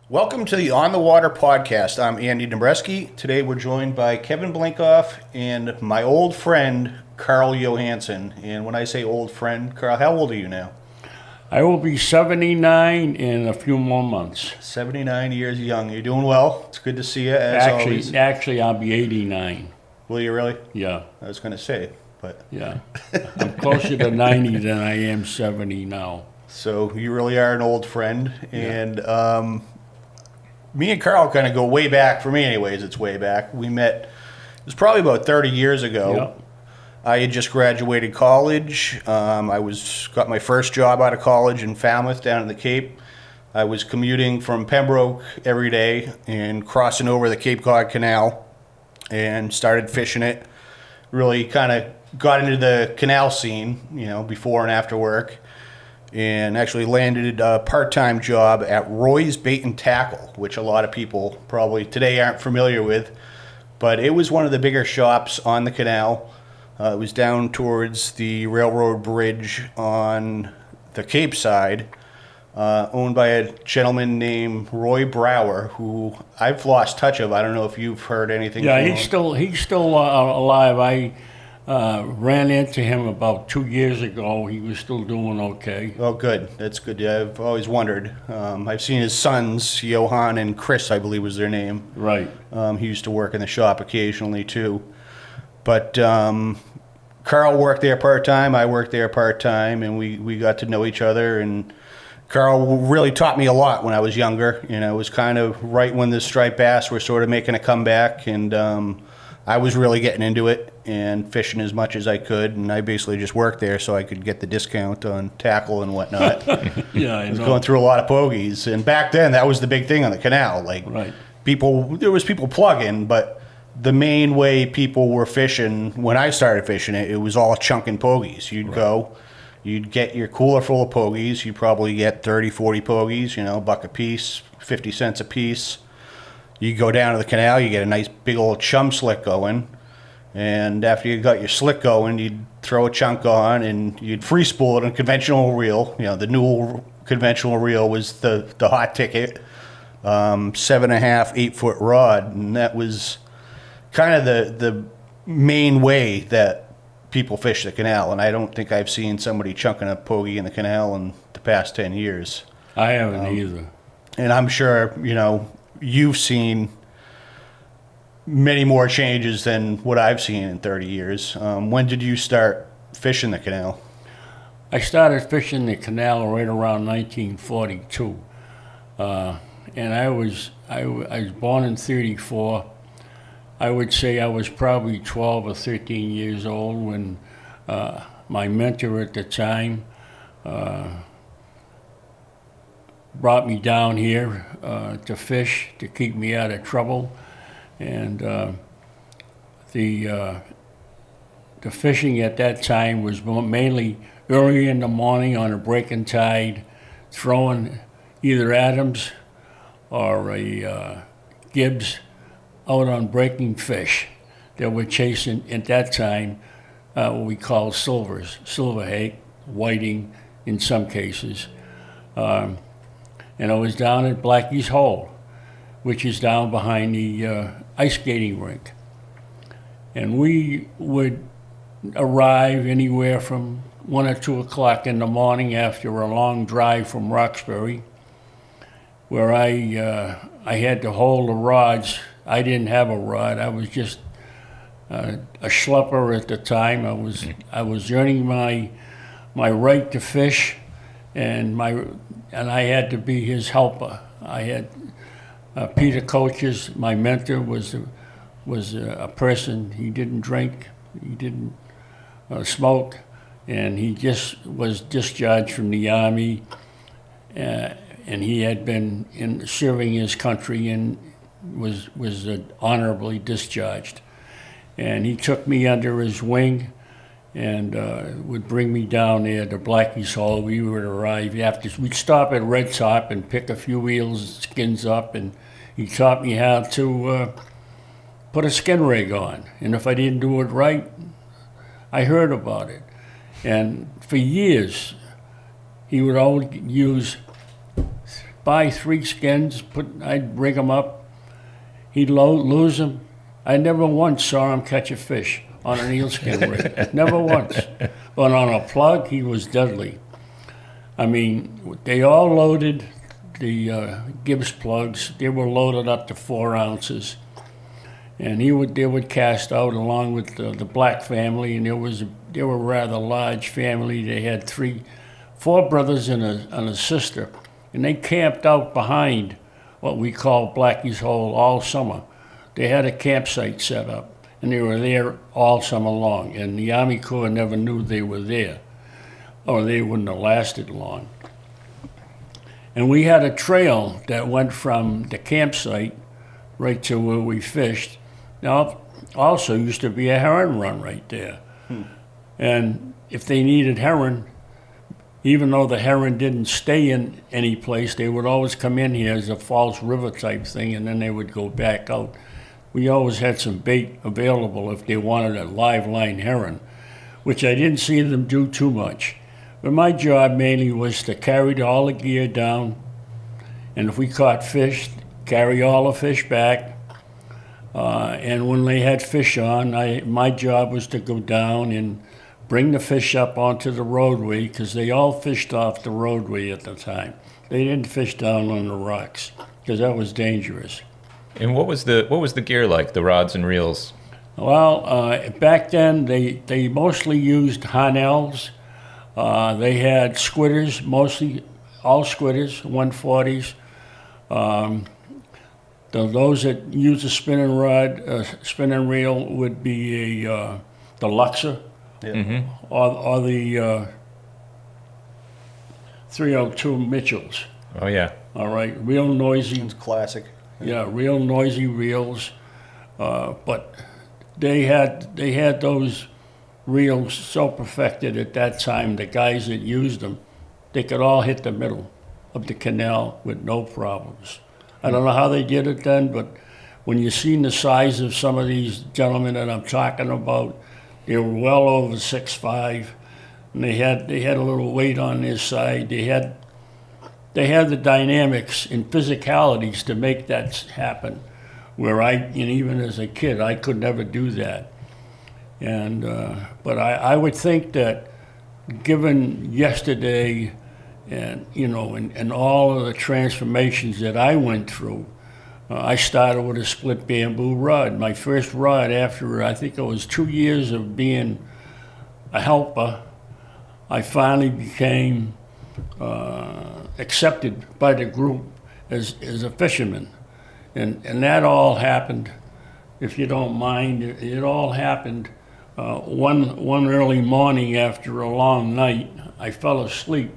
Welcome to the On the Water podcast. I'm Andy Dombreski. Today we're joined by Kevin Blinkoff and my old friend, Carl Johansen. And when I say old friend, Carl, how old are you now? I will be 79 in a few more months. 79 years young. You're doing well. It's good to see you, as always. Actually, I'll be 89. Will you really? Yeah. I was going to say, but... Yeah. I'm closer to 90 than I am 70 now. So you really are an old friend. And me and Carl kind of go way back. For me anyways, it's way back. We met, it was probably about 30 years ago. Yep. I had just graduated college. I got my first job out of college in Falmouth down in the Cape. I was commuting from Pembroke every day and crossing over the Cape Cod Canal and started fishing it. Really kind of got into the canal scene, before and after work, and actually landed a part-time job at Roy's Bait and Tackle, which a lot of people probably today aren't familiar with, but it was one of the bigger shops on the canal. It was down towards the railroad bridge on the Cape side, owned by a gentleman named Roy Brower, who I've lost touch of. I don't know if you've heard anything Yeah, from him. he's still alive. I ran into him about 2 years ago. He was still doing okay. Oh, good. That's good. Yeah, I've always wondered. I've seen his sons, Johan and Chris, I believe was their name. Right. He used to work in the shop occasionally, too. But Carl worked there part-time, I worked there part-time, and we got to know each other. And Carl really taught me a lot when I was younger. It was kind of right when the striped bass were sort of making a comeback, and I was really getting into it and fishing as much as I could. And I basically just worked there so I could get the discount on tackle and whatnot. Yeah, I was know. going through a lot of pogies. And back then, that was the big thing on the canal. Right. There was people plugging, but the main way people were fishing, when I started fishing it was all chunking pogies. You'd get your cooler full of pogies. You'd probably get 30, 40 pogies, buck a piece, 50 cents a piece. You go down to the canal, you get a nice big old chum slick going. And after you got your slick going, you'd throw a chunk on and you'd free spool it on a conventional reel. The new conventional reel was the hot ticket, 7.5, 8 foot rod. And that was kind of the main way that people fish the canal, and I don't think I've seen somebody chunking a pogie in the canal in the past 10 years. I haven't either. And I'm sure, you've seen many more changes than what I've seen in 30 years. When did you start fishing the canal? I started fishing the canal right around 1942. And I was born in 34. I would say I was probably 12 or 13 years old when my mentor at the time brought me down here to fish, to keep me out of trouble. And the fishing at that time was mainly early in the morning on a breaking tide, throwing either Adams or a Gibbs out on breaking fish that were chasing at that time what we call silvers, silverhake, whiting in some cases. And I was down at Blackie's Hole, which is down behind the ice skating rink. And we would arrive anywhere from 1 or 2 o'clock in the morning after a long drive from Roxbury, where I had to hold the rods. I didn't have a rod. I was just a schlepper at the time. I was earning my right to fish, and I had to be his helper. I had Peter Coaches, my mentor, was a person. He didn't drink, he didn't smoke, and he just was discharged from the Army, and he had been serving his country and was honorably discharged. And he took me under his wing and would bring me down there to Blackie's Hole. We would arrive we'd stop at Red Top and pick a few eels, skins up, and he taught me how to put a skin rig on. And if I didn't do it right, I heard about it. And for years, he would always use buy 3 skins, I'd rig them up. He'd lose them. I never once saw him catch a fish on an eelskin rig. Never once. But on a plug, he was deadly. I mean, they all loaded the Gibbs plugs. They were loaded up to 4 ounces. And they would cast out along with the Black family, and they were a rather large family. They had 4 brothers and a sister, and they camped out behind what we call Blackie's Hole all summer. They had a campsite set up, and they were there all summer long, and the Army Corps never knew they were there, or they wouldn't have lasted long. And we had a trail that went from the campsite right to where we fished. Now, also used to be a heron run right there. And if they needed heron, even though the heron didn't stay in any place, they would always come in here as a false river type thing, and then they would go back out. We always had some bait available if they wanted a live line heron, which I didn't see them do too much. But my job mainly was to carry all the gear down, and if we caught fish, carry all the fish back. And when they had fish on, my job was to go down and bring the fish up onto the roadway, because they all fished off the roadway at the time. They didn't fish down on the rocks, because that was dangerous. And what was the gear like, the rods and reels? Well, back then they mostly used Hanels. They had squitters, mostly all squitters, 140s. Those that use a spinning rod, spinning reel would be the Luxor, or the 302 Mitchells. Oh yeah. All right, real noisy. It's classic. Yeah, real noisy reels. But they had those reels so perfected at that time. The guys that used them, they could all hit the middle of the canal with no problems. I don't know how they did it then, but when you seen the size of some of these gentlemen that I'm talking about, they were well over 6'5", and they had a little weight on their side. They had the dynamics and physicalities to make that happen, where and even as a kid, I could never do that. And but I would think that given yesterday, and and all of the transformations that I went through, I started with a split bamboo rod. My first rod, after I think it was 2 years of being a helper, I finally became accepted by the group as a fisherman, and that all happened, if you don't mind, it all happened one early morning after a long night. I fell asleep.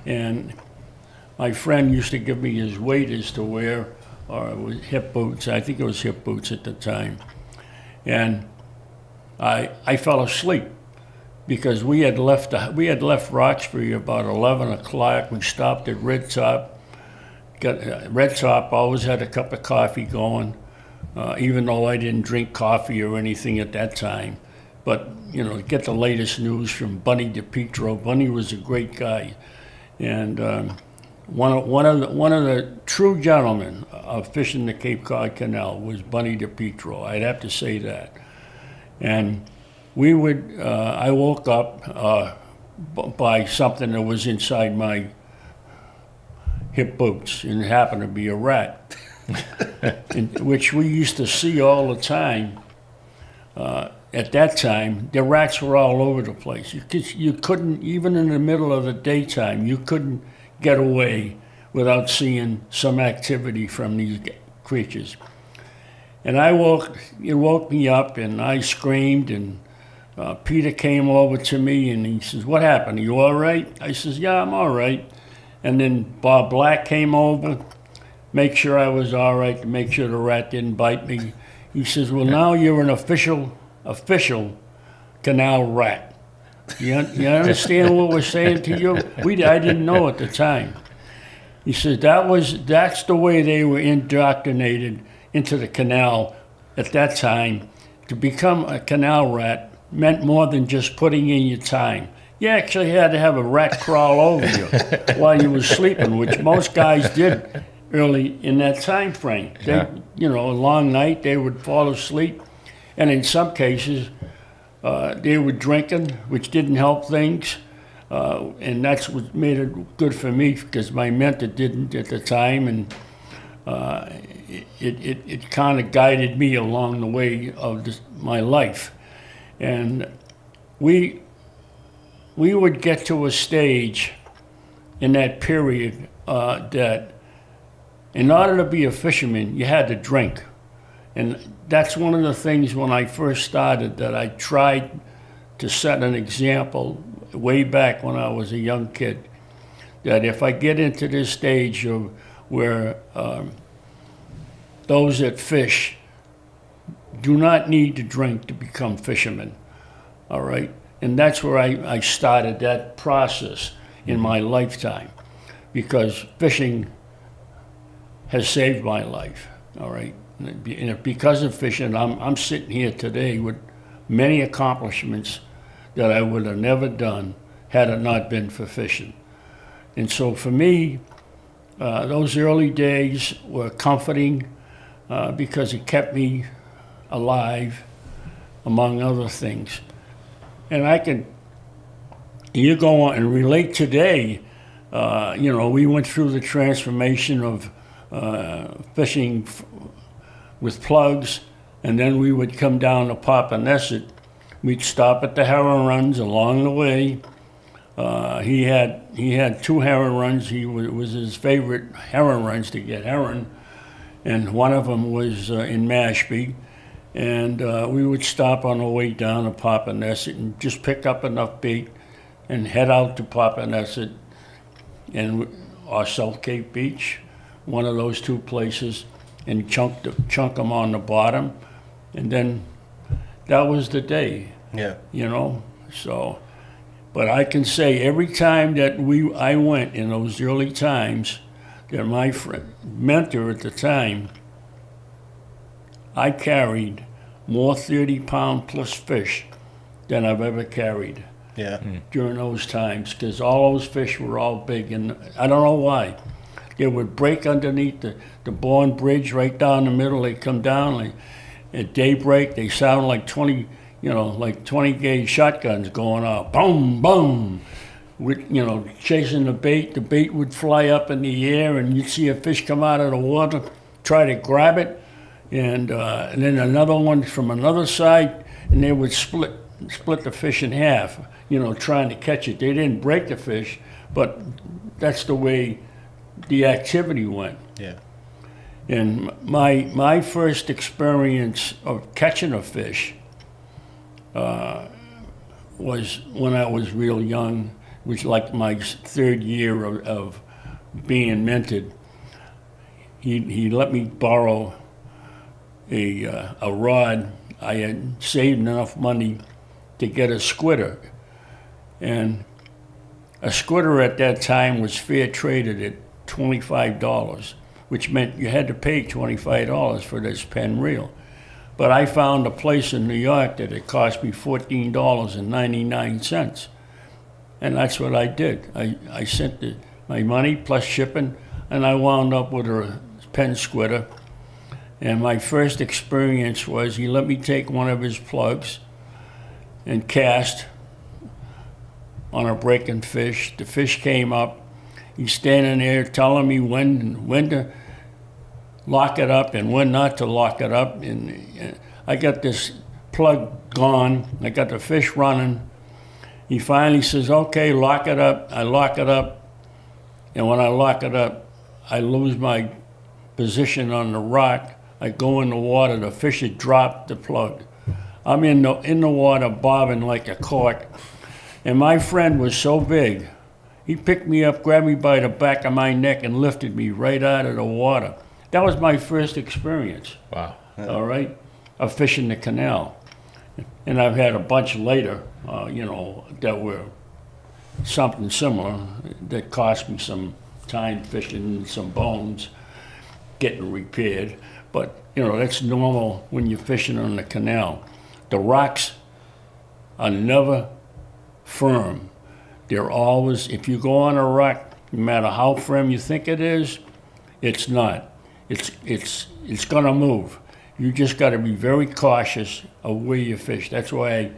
And my friend used to give me his waders to wear, or it was hip boots. I think it was hip boots at the time. And I fell asleep because we had left Roxbury about 11 o'clock. We stopped at Red Top. Red Top always had a cup of coffee going, even though I didn't drink coffee or anything at that time. But get the latest news from Bunny DePietro. Bunny was a great guy, and one of the true gentlemen of fishing the Cape Cod Canal was Bunny DePietro. I'd have to say that. And we would. I woke up by something that was inside my hip boots, and it happened to be a rat, which we used to see all the time. At that time, the rats were all over the place. You couldn't, even in the middle of the daytime, you couldn't get away without seeing some activity from these creatures. And it woke me up, and I screamed, and Peter came over to me, and he says, "What happened? Are you all right?" I says, "Yeah, I'm all right." And then Bob Black came over, make sure I was all right, to make sure the rat didn't bite me. He says, "Well, now you're an official canal rat. You understand what we're saying to you?" I didn't know at the time. He says that's the way they were indoctrinated into the canal at that time. To become a canal rat meant more than just putting in your time. You actually had to have a rat crawl over you while you were sleeping, which most guys did early in that time frame. They, Yeah. you know, a long night, they would fall asleep, and in some cases, they were drinking, which didn't help things, and that's what made it good for me because my mentor didn't at the time, and it kind of guided me along the way of my life. And we would get to a stage in that period that in order to be a fisherman, you had to drink. And that's one of the things when I first started that I tried to set an example way back when I was a young kid, that if I get into this stage of where those that fish do not need to drink to become fishermen, all right? And that's where I started that process in my lifetime, because fishing has saved my life, all right? And because of fishing, I'm sitting here today with many accomplishments that I would have never done had it not been for fishing. And so for me, those early days were comforting because it kept me alive, among other things. And you go on and relate today, you know, we went through the transformation of fishing with plugs, and then we would come down to Papaneset. We'd stop at the heron runs along the way. He had 2 heron runs. It was his favorite heron runs to get heron, and one of them was in Mashpee. And we would stop on the way down to Papaneset and just pick up enough bait and head out to Papaneset or South Cape Beach, one of those 2 places, and chunk them on the bottom, and then that was the day. Yeah. You know. So, but I can say every time that I went in those early times, that my mentor at the time, I carried more 30-pound plus fish than I've ever carried. Yeah. During those times, because all those fish were all big, and I don't know why. They would break underneath the Bourne Bridge right down the middle. They come down like at daybreak. They sound like 20 gauge shotguns going off, boom, boom, with, chasing the bait. The bait would fly up in the air, and you'd see a fish come out of the water, try to grab it, and then another one from another side, and they would split the fish in half, trying to catch it. They didn't break the fish, but that's the way the activity went. Yeah. And my first experience of catching a fish was when I was real young, which like my 3rd year of being mentored. He let me borrow a rod. I had saved enough money to get a squitter, and a squitter at that time was fair traded at $25, which meant you had to pay $25 for this Penn reel. But I found a place in New York that it cost me $14.99, and that's what I did. I sent my money plus shipping, and I wound up with a Penn squitter. And my first experience was he let me take one of his plugs and cast on a breaking fish. The fish came up. He's standing there telling me when to lock it up and when not to lock it up. And I got this plug gone. I got the fish running. He finally says, "Okay, lock it up." I lock it up. And when I lock it up, I lose my position on the rock. I go in the water. The fish had dropped the plug. I'm in the water bobbing like a cork. And my friend was so big, he picked me up, grabbed me by the back of my neck, and lifted me right out of the water. That was my first experience. Wow. All right, of fishing the canal. And I've had a bunch later, that were something similar that cost me some time fishing, some bones, getting repaired. But, that's normal when you're fishing on the canal. The rocks are never firm. they're always, if you go on a rock, no matter how firm you think it is, it's not. It's going to move. You just got to be very cautious of where you fish. That's why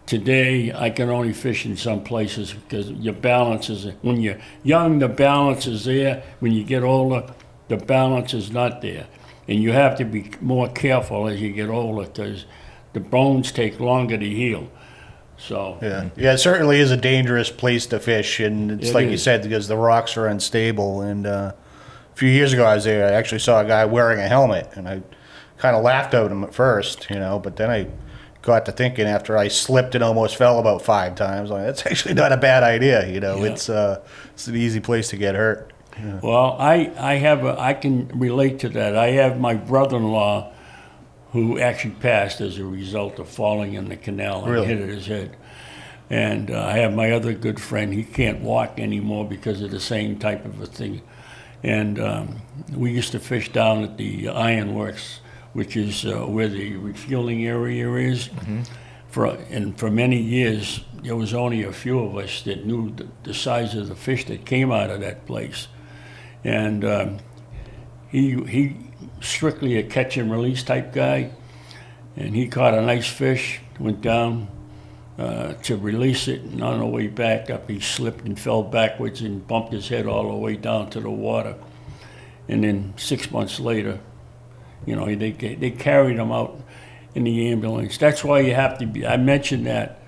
today I can only fish in some places because your balance is, when you're young, the balance is there. When you get older, the balance is not there. And you have to be more careful as you get older because the bones take longer to heal. So Yeah, it certainly is a dangerous place to fish, and it's It like you is. said, because the rocks are unstable. And a few years ago, I was there. I actually saw a guy wearing a helmet, and I kind of laughed at him at first, but then I got to thinking after I slipped and almost fell about 5 times, like that's actually not a bad idea. It's an easy place to get hurt. Well, I can relate to that. I have my brother-in-law who actually passed as a result of falling in the canal and Really? hit his head. And I have my other good friend. He can't walk anymore because of the same type of a thing. And we used to fish down at the ironworks, which is where the refueling area is. And for many years, there was only a few of us that knew the size of the fish that came out of that place. And he strictly a catch and release type guy, and he caught a nice fish, went down to release it, and on the way back up he slipped and fell backwards and bumped his head all the way down to the water. And then 6 months later, they carried him out in the ambulance. That's why you have to be, I mentioned that,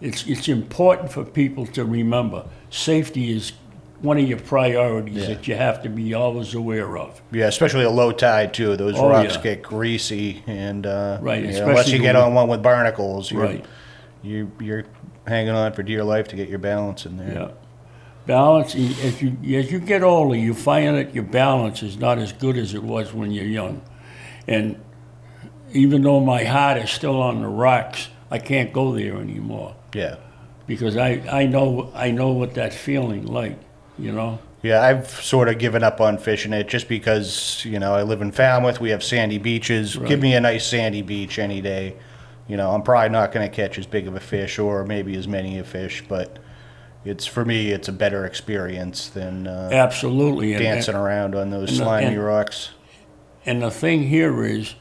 it's important for people to remember, safety is one of your priorities that you have to be always aware of. Yeah, especially a low tide too. Those Oh, rocks yeah. get greasy, and Right, unless especially you get when- on one with barnacles, Right. you're hanging on for dear life to get your balance in there. Yeah. Balance, as you get older, you find that your balance is not as good as it was when you're young. And even though my heart is still on the rocks, I can't go there anymore Yeah. because I know what that feeling like, Yeah, I've sort of given up on fishing it just because, I live in Falmouth. We have sandy beaches. Right. Give me a nice sandy beach any day. I'm probably not going to catch as big of a fish or maybe as many a fish, but for me, it's a better experience than Absolutely. dancing around on those and the- slimy and- rocks. And the thing here is,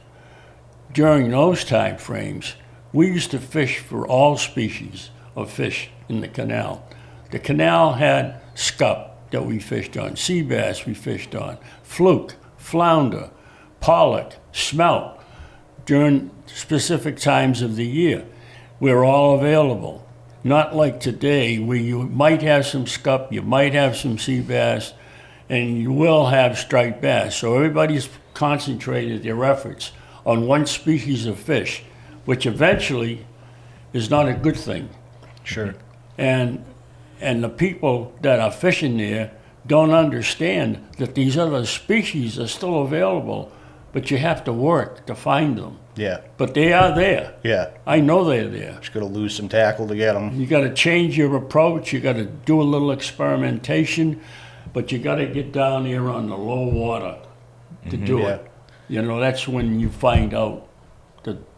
during those time frames, we used to fish for all species of fish in the canal. The canal had scup that we fished on, sea bass we fished on, fluke, flounder, pollock, smelt. During specific times of the year, we're all available. Not like today, where you might have some scup, you might have some sea bass, and you will have striped bass. So everybody's concentrated their efforts on one species of fish, which eventually is not a good thing. Sure. And the people that are fishing there don't understand that these other species are still available, but you have to work to find them. Yeah. But they are there. Yeah. I know they're there. Just got to lose some tackle to get them. You got to change your approach. You got to do a little experimentation, but you got to get down there on the low water to do Yeah. it. That's when you find out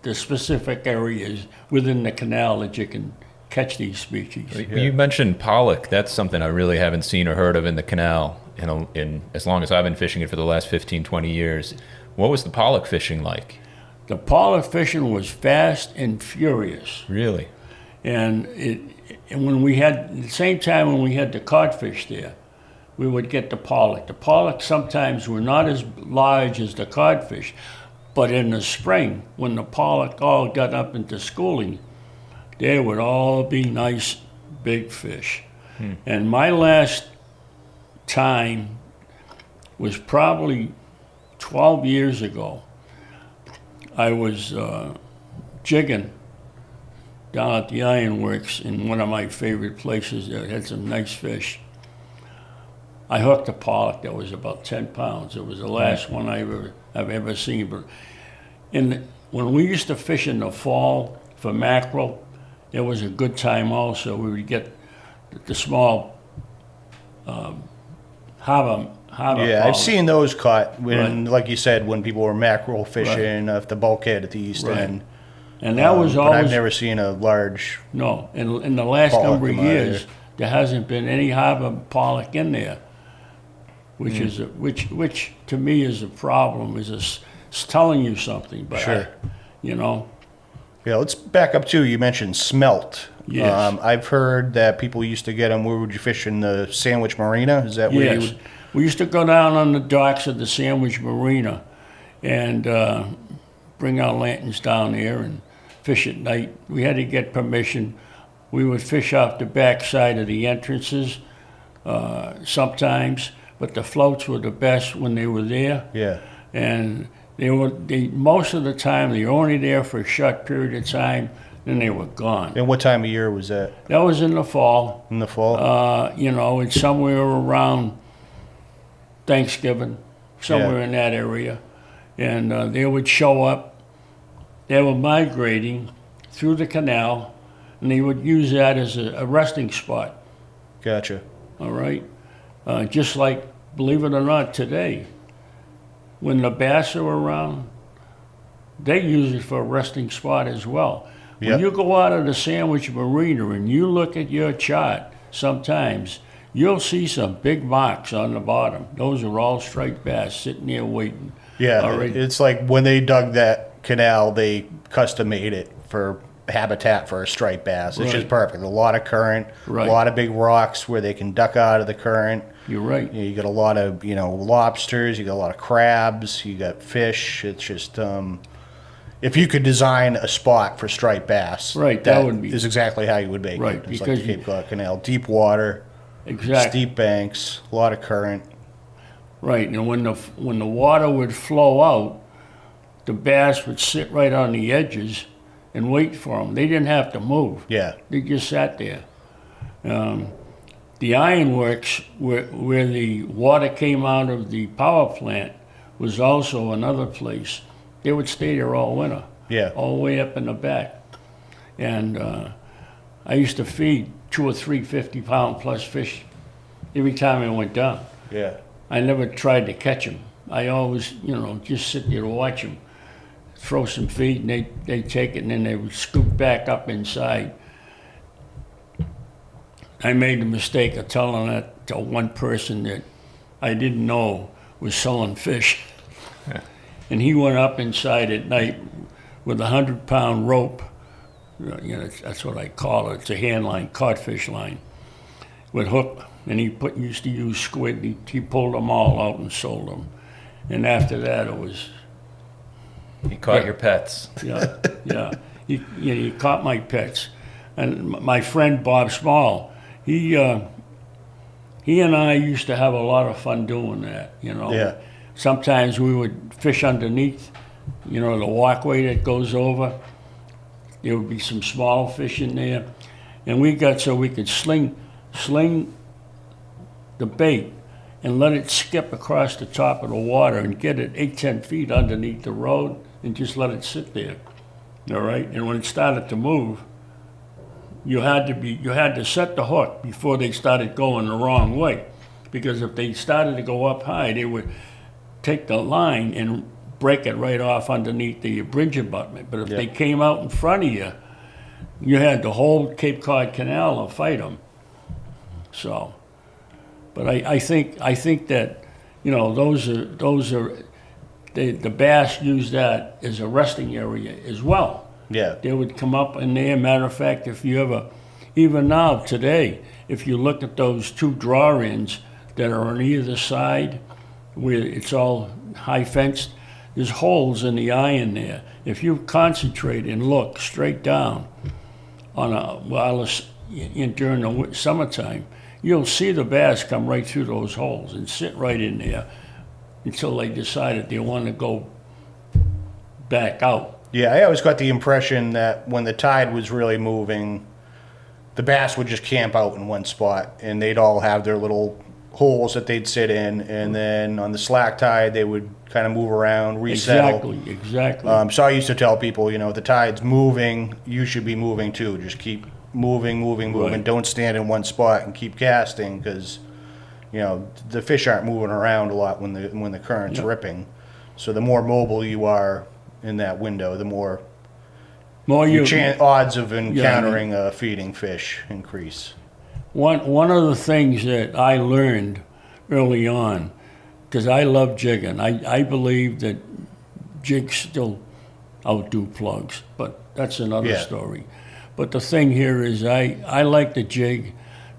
the specific areas within the canal that you can catch these species. You mentioned pollock. That's something I really haven't seen or heard of in the canal in as long as I've been fishing it for the last 15, 20 years. What was the pollock fishing like? The pollock fishing was fast and furious. Really? And when we had, at the same time when we had the codfish there, we would get the pollock. The pollock sometimes were not as large as the codfish, but in the spring, when the pollock all got up into schooling, they would all be nice big fish. And my last time was probably 12 years ago. I was jigging down at the ironworks in one of my favorite places that had some nice fish. I hooked a pollock that was about 10 pounds. It was the last one I've ever seen. But when we used to fish in the fall for mackerel, it was a good time also. We would get the small harbor Yeah, I've pollock. seen those caught when, Right. like you said, when people were mackerel fishing at the bulkhead at the east Right. end. And that was But I've always, never seen a large. no, in the last pollock number of come out of years, there hasn't been any harbor pollock in there, which is which to me is a problem. It's telling you something, but Sure. you know, Yeah, let's back up too. You mentioned smelt. Yes. I've heard that people used to get them. Where would you fish in the Sandwich Marina? Is that where you yes, would? we used to go down on the docks of the Sandwich Marina, and bring our lanterns down there and fish at night. We had to get permission. We would fish off the backside of the entrances sometimes, but the floats were the best when they were there. Yeah. And most of the time they were only there for a short period of time, then they were gone. And what time of year was that? That was in the fall. In the fall? It's somewhere around Thanksgiving, somewhere in that area. And they would show up. They were migrating through the canal, and they would use that as a resting spot. Gotcha. All right? Just like, believe it or not, today, when the bass are around, they use it for a resting spot as well. Yep. When you go out of the Sandwich Marina and you look at your chart, sometimes you'll see some big marks on the bottom. Those are all striped bass sitting there waiting. Yeah. All right. It's like when they dug that canal, they custom made it for habitat for a striped bass. It's just Right. perfect. A lot of current, Right. a lot of big rocks where they can duck out of the current. You're right. You got a lot of, lobsters, you got a lot of crabs, you got fish. It's just, if you could design a spot for striped bass, Right, that would be- is exactly how you would make Right, it. It's like because the Cape Cod Canal, deep water, Exactly. steep banks, a lot of current. Right, and when the water would flow out, the bass would sit right on the edges and wait for them. They didn't have to move. Yeah, They just sat there. The ironworks, where the water came out of the power plant, was also another place. They would stay there all winter, yeah, all the way up in the back. And I used to feed 2 or 3 50-pound plus fish every time I went down. yeah. I never tried to catch them. I always, just sit there to watch them. Throw some feed, and they take it, and then they would scoop back up inside. I made the mistake of telling that to one person that I didn't know was selling fish. And he went up inside at night with a 100-pound rope. That's what I call it. It's a hand line, codfish line, with hook. And he used to use squid. He pulled them all out and sold them. And after that, it was, You caught your pets. yeah. He caught my pets. And my friend Bob Small, he and I used to have a lot of fun doing that. Yeah. Sometimes we would fish underneath, the walkway that goes over. There would be some small fish in there, and we got so we could sling the bait and let it skip across the top of the water and get it 8-10 feet underneath the road and just let it sit there. All right, and when it started to move, you had to set the hook before they started going the wrong way, because if they started to go up high, they would take the line and break it right off underneath the bridge abutment. But if they came out in front of you, you had the whole Cape Cod Canal to fight them. So, but I think that those are the bass use that as a resting area as well. Yeah. They would come up in there. Matter of fact, if you ever, even now today, if you look at those 2 draw-ins that are on either side, where it's all high fenced, there's holes in the iron there. If you concentrate and look straight down during the summertime, you'll see the bass come right through those holes and sit right in there until they decided they want to go back out. Yeah, I always got the impression that when the tide was really moving, the bass would just camp out in one spot, and they'd all have their little holes that they'd sit in, and then on the slack tide, they would kind of move around, resettle. Exactly. So I used to tell people, if the tide's moving, you should be moving too. Just keep moving. Right. Don't stand in one spot and keep casting, because the fish aren't moving around a lot when the current's ripping. So the more mobile you are in that window, the more More your odds of encountering a feeding fish increase. One of the things that I learned early on, because I love jigging, I believe that jigs still outdo plugs, but that's another Yeah. story. But the thing here is I like the jig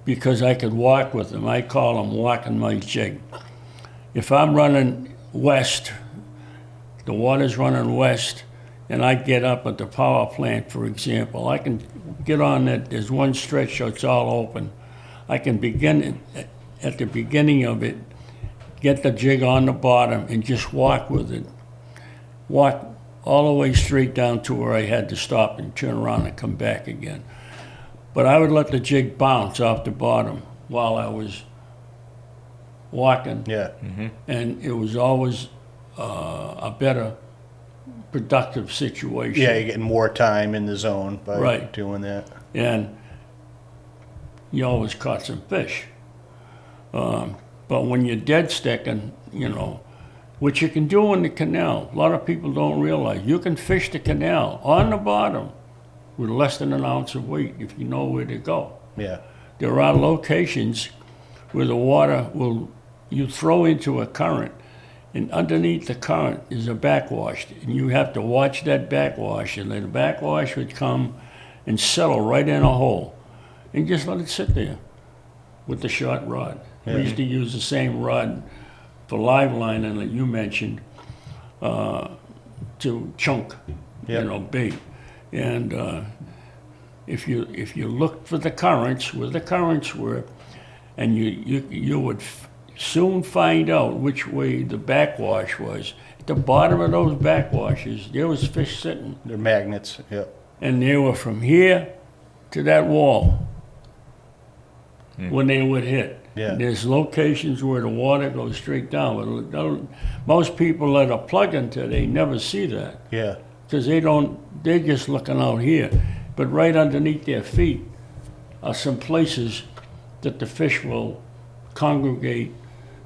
because I could walk with them. I call them walking my jig. If I'm running west, the water's running west, and I get up at the power plant, for example, I can get on that. There's one stretch that's all open. I can begin at the beginning of it, get the jig on the bottom, and just walk with it. Walk all the way straight down to where I had to stop and turn around and come back again. But I would let the jig bounce off the bottom while I was walking, Yeah. and it was always a better productive situation. Yeah, you're getting more time in the zone by Right. doing that. And you always caught some fish. But when you're dead sticking, which you can do in the canal, a lot of people don't realize, you can fish the canal on the bottom with less than an ounce of weight if you know where to go. Yeah. There are locations where the water you throw into a current, and underneath the current is a backwash, and you have to watch that backwash, and the backwash would come and settle right in a hole, and just let it sit there with the short rod. Yeah. We used to use the same rod for live lining that you mentioned to chunk, Yep. bait. And if you look for the currents, where the currents were, and you would soon find out which way the backwash was. At the bottom of those backwashes, there was fish sitting, They're magnets. Yeah. and they were from here to that wall when they would hit. Yeah. There's locations where the water goes straight down. But most people that are plugging today never see that Yeah. because they're just looking out here. But right underneath their feet are some places that the fish will congregate,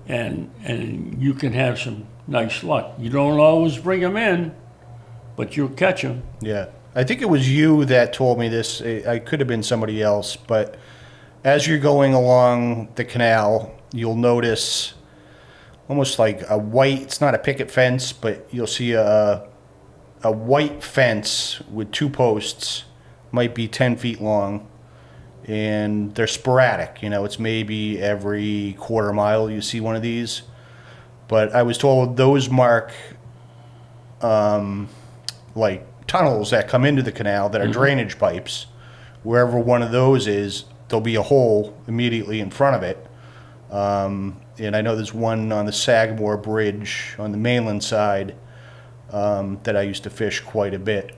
and you can have some nice luck. You don't always bring them in, but you'll catch them. Yeah. I think it was you that told me this. I could have been somebody else, but as you're going along the canal, you'll notice almost like a white, it's not a picket fence, but you'll see a white fence with two posts, might be 10 feet long, and they're sporadic. It's maybe every quarter mile you see one of these. But I was told those mark like tunnels that come into the canal that are drainage pipes. Wherever one of those is, there'll be a hole immediately in front of it. And I know there's one on the Sagamore Bridge on the mainland side that I used to fish quite a bit.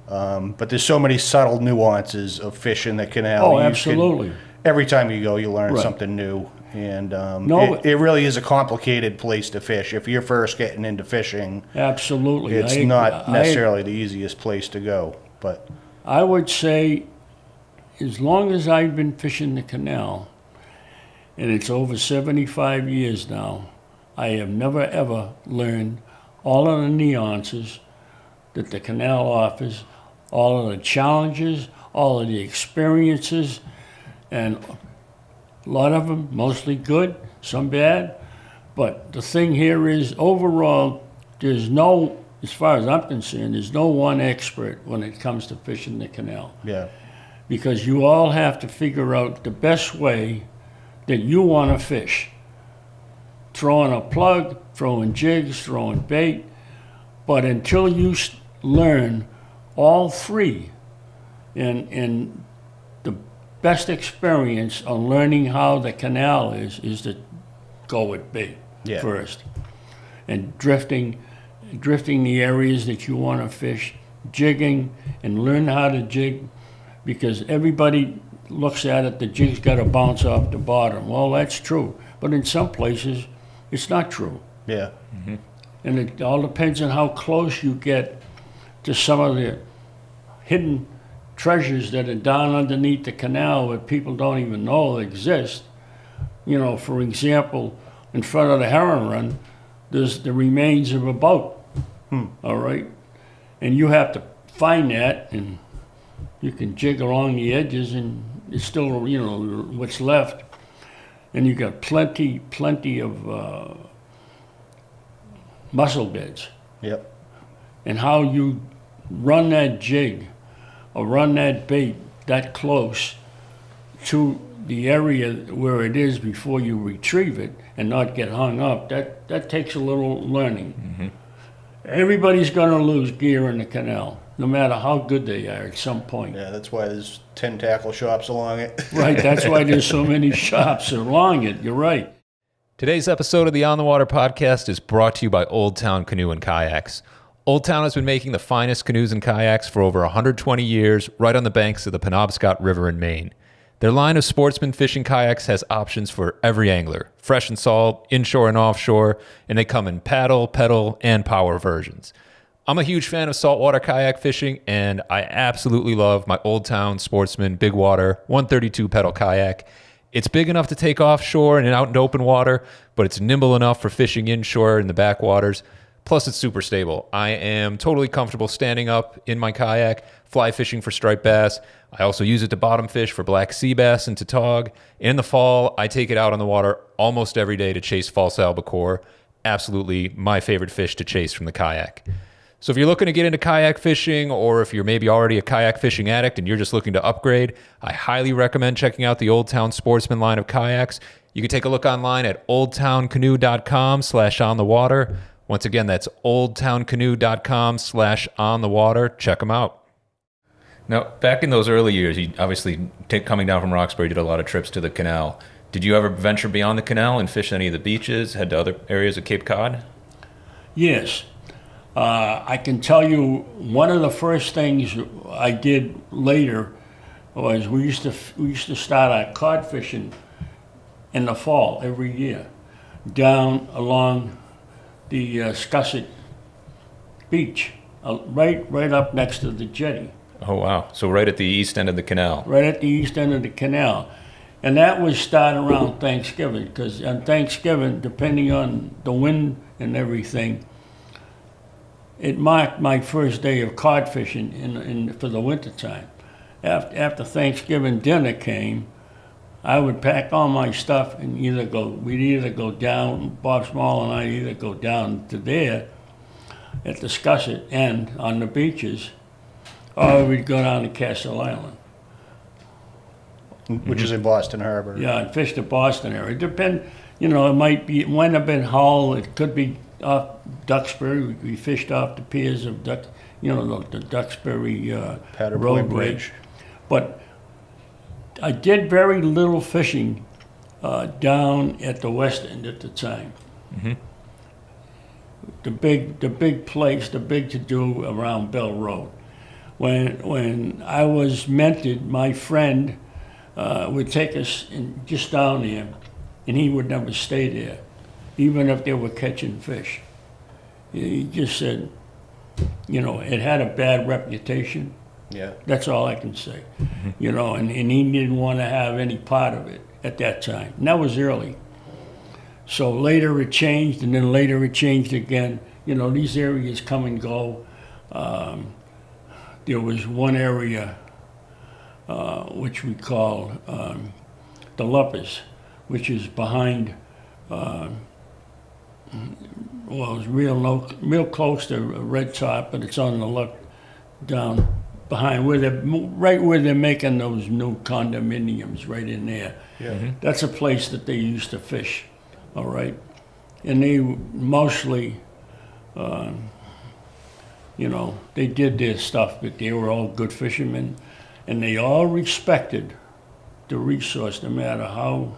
But there's so many subtle nuances of fish in the canal. Oh, You can- absolutely. every time you go, you learn Right. something new. And No, it really is a complicated place to fish. If you're first getting into fishing, Absolutely. it's I- not I- necessarily the easiest place to go. But I would say, as long as I've been fishing the canal, and it's over 75 years now, I have never ever learned all of the nuances that the canal offers, all of the challenges, all of the experiences, and a lot of them mostly good, some bad. But the thing here is, overall, there's no, as far as I'm concerned, there's no one expert when it comes to fishing the canal. yeah, Because you all have to figure out the best way that you want to fish. Throwing a plug, throwing jigs, throwing bait. But until you learn all three, and the best experience on learning how the canal is to go with bait Yeah. first. And drifting the areas that you want to fish, jigging, and learn how to jig, because everybody looks at it, the jig's got to bounce off the bottom. Well, that's true, but in some places, it's not true. yeah, And it all depends on how close you get to some of the hidden treasures that are down underneath the canal that people don't even know exist. For example, in front of the Heron Run, there's the remains of a boat. All right? And you have to find that, and you can jig along the edges and it's still, what's left. And you got plenty of mussel beds. Yep. And how you run that jig or run that bait that close to the area where it is before you retrieve it and not get hung up, that takes a little learning. Mm-hmm. Everybody's going to lose gear in the canal, no matter how good they are at some point. Yeah, that's why there's 10 tackle shops along it. Right, that's why there's so many shops along it. You're right. Today's episode of the On the Water podcast is brought to you by Old Town Canoe and Kayaks. Old Town has been making the finest canoes and kayaks for over 120 years right on the banks of the Penobscot River in Maine. Their line of sportsman fishing kayaks has options for every angler, fresh and salt, inshore and offshore, and they come in paddle, pedal, and power versions. I'm a huge fan of saltwater kayak fishing, and I absolutely love my Old Town Sportsman Big Water 132 pedal kayak. It's big enough to take offshore and out into open water, but it's nimble enough for fishing inshore in the backwaters. Plus, it's super stable. I am totally comfortable standing up in my kayak, fly fishing for striped bass. I also use it to bottom fish for black sea bass and to tog. In the fall, I take it out on the water almost every day to chase false albacore. Absolutely my favorite fish to chase from the kayak. So if you're looking to get into kayak fishing, or if you're maybe already a kayak fishing addict and you're just looking to upgrade, I highly recommend checking out the Old Town Sportsman line of kayaks. You can take a look online at oldtowncanoe.com/onthewater. Once again, that's oldtowncanoe.com/onthewater. Check them out. Now, back in those early years, you obviously, coming down from Roxbury, did a lot of trips to the canal. Did you ever venture beyond the canal and fish any of the beaches, head to other areas of Cape Cod? Yes. I can tell you one of the first things I did later was we used to start our cod fishing in the fall every year down along the Scusset Beach, right up next to the jetty. Oh, wow. So right at the east end of the canal. Right at the east end of the canal. And that was started around Thanksgiving, because on Thanksgiving, depending on the wind and everything, it marked my first day of cod fishing for the wintertime. After Thanksgiving dinner came, I would pack all my stuff and we'd either go down, Bob Small and I either go down to there at the Scusset end on the beaches, or we'd go down to Castle Island. Which is in Boston Harbor. Yeah, and fish the Boston area. It might have been Hull, it could be off Duxbury. We fished off the piers of the Duxbury Powder Point roadway. Bridge. But I did very little fishing down at the west end at the time. Mm-hmm. The big place, the big to do around Bell Road. When I was mentored, my friend would take us just down there, and he would never stay there, even if they were catching fish. He just said, it had a bad reputation. Yeah. That's all I can say. And he didn't want to have any part of it at that time. And that was early. So later it changed, and then later it changed again. These areas come and go. There was one area which we call the Lepers, which is behind, it's real close to Red Top, but it's on the left down behind right where they're making those new condominiums right in there. Yeah. Mm-hmm. That's a place that they used to fish, all right? And they mostly, they did their stuff, but they were all good fishermen, and they all respected the resource no matter how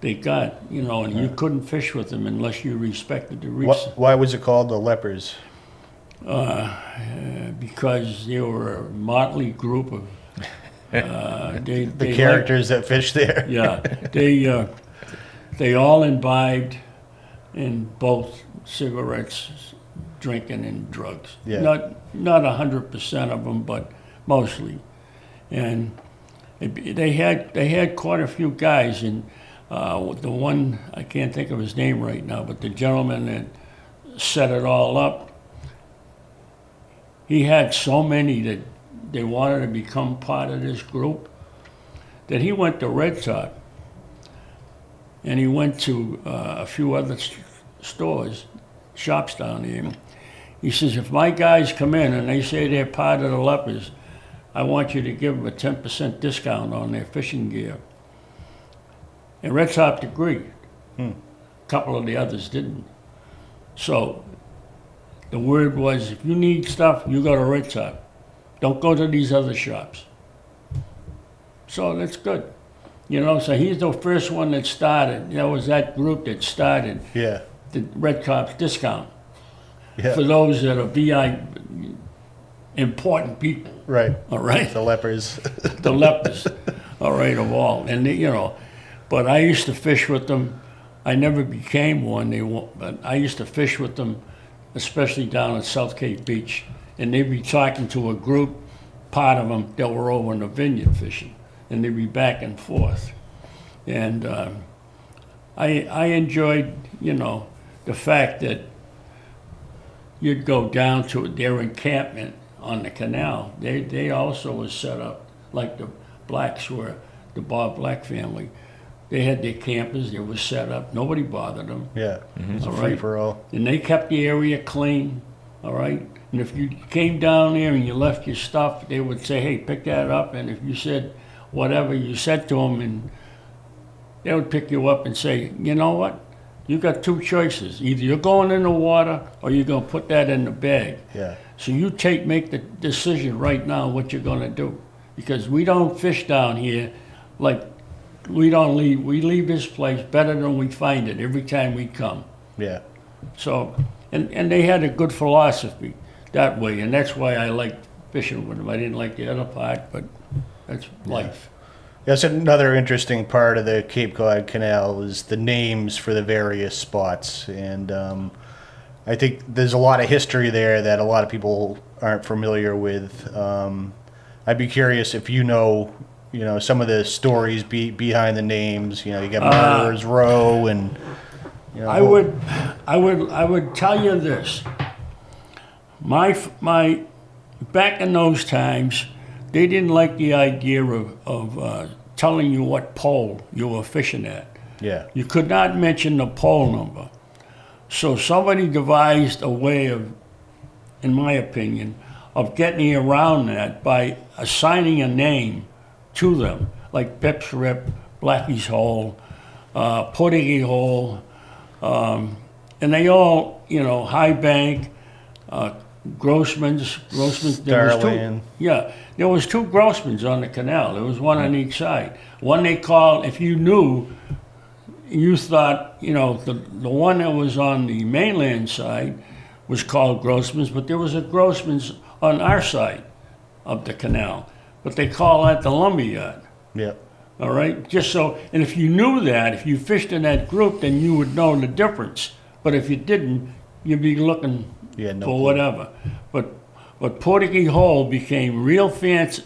they got, and you couldn't fish with them unless you respected the resource. Why was it called the Lepers? Because they were a motley group of The characters that fish there. Yeah, they all imbibed in both cigarettes, drinking, and drugs. Yeah. Not 100% of them, but mostly. And they had quite a few guys, and the one, I can't think of his name right now, but the gentleman that set it all up, he had so many that they wanted to become part of this group, that he went to Red Top, and he went to a few other stores, shops down there. He says, if my guys come in and they say they're part of the lepers, I want you to give them a 10% discount on their fishing gear. And Red Top agreed. A couple of the others didn't. So the word was, if you need stuff, you go to Red Top. Don't go to these other shops. So that's good. You know, so he's the first one that started. There was that group that started Yeah. the Red Top's discount Yeah. for those that are VI important people, Right. all right? The lepers. The lepers, all right, of all. And, you know, but I used to fish with them. I never became one, but I used to fish with them, especially down at South Cape Beach. And they'd be talking to a group, part of them, that were over in the vineyard fishing. And they'd be back and forth. And I enjoyed, you know, the fact that you'd go down to their encampment on the canal. They also was set up like the blacks were, the Bob Black family. They had their campers, they were set up, nobody bothered them. Yeah. It's a All free right. for all. And they kept the area clean, all right? And if you came down there and you left your stuff, they would say, hey, pick that up. And if you said whatever you said to them, and they would pick you up and say, you know what? You got two choices. Either you're going in the water or you're going to put that in the bag. Yeah. So you make the decision right now what you're going to do. Because we don't fish down here like we leave this place better than we find it every time we come. Yeah. So, and they had a good philosophy that way, and that's why I liked fishing with them. I didn't like the other part, but that's life. That's another interesting part of the Cape Cod Canal is the names for the various spots. And I think there's a lot of history there that a lot of people aren't familiar with. I'd be curious if you know, some of the stories behind the names. You got Murderers Row and, I would tell you this. My back in those times, they didn't like the idea of telling you what pole you were fishing at. Yeah. You could not mention the pole number. So somebody devised a way of, in my opinion, of getting around that by assigning a name to them, like Pep's Rip, Blackie's Hole, Portuguese Hole, and they all, High Bank, Grossman's. There was Starland. there was two Grossmans on the canal. There was one on each side. One they called, if you knew, you thought, the one that was on the mainland side was called Grossman's, but there was a Grossman's on our side of the canal. But they call that the lumberyard. Yeah. All right, just so, and if you knew that, if you fished in that group, then you would know the difference. But if you didn't, you'd be looking Yeah, no for clue. whatever. But Portuguese Hole became real famous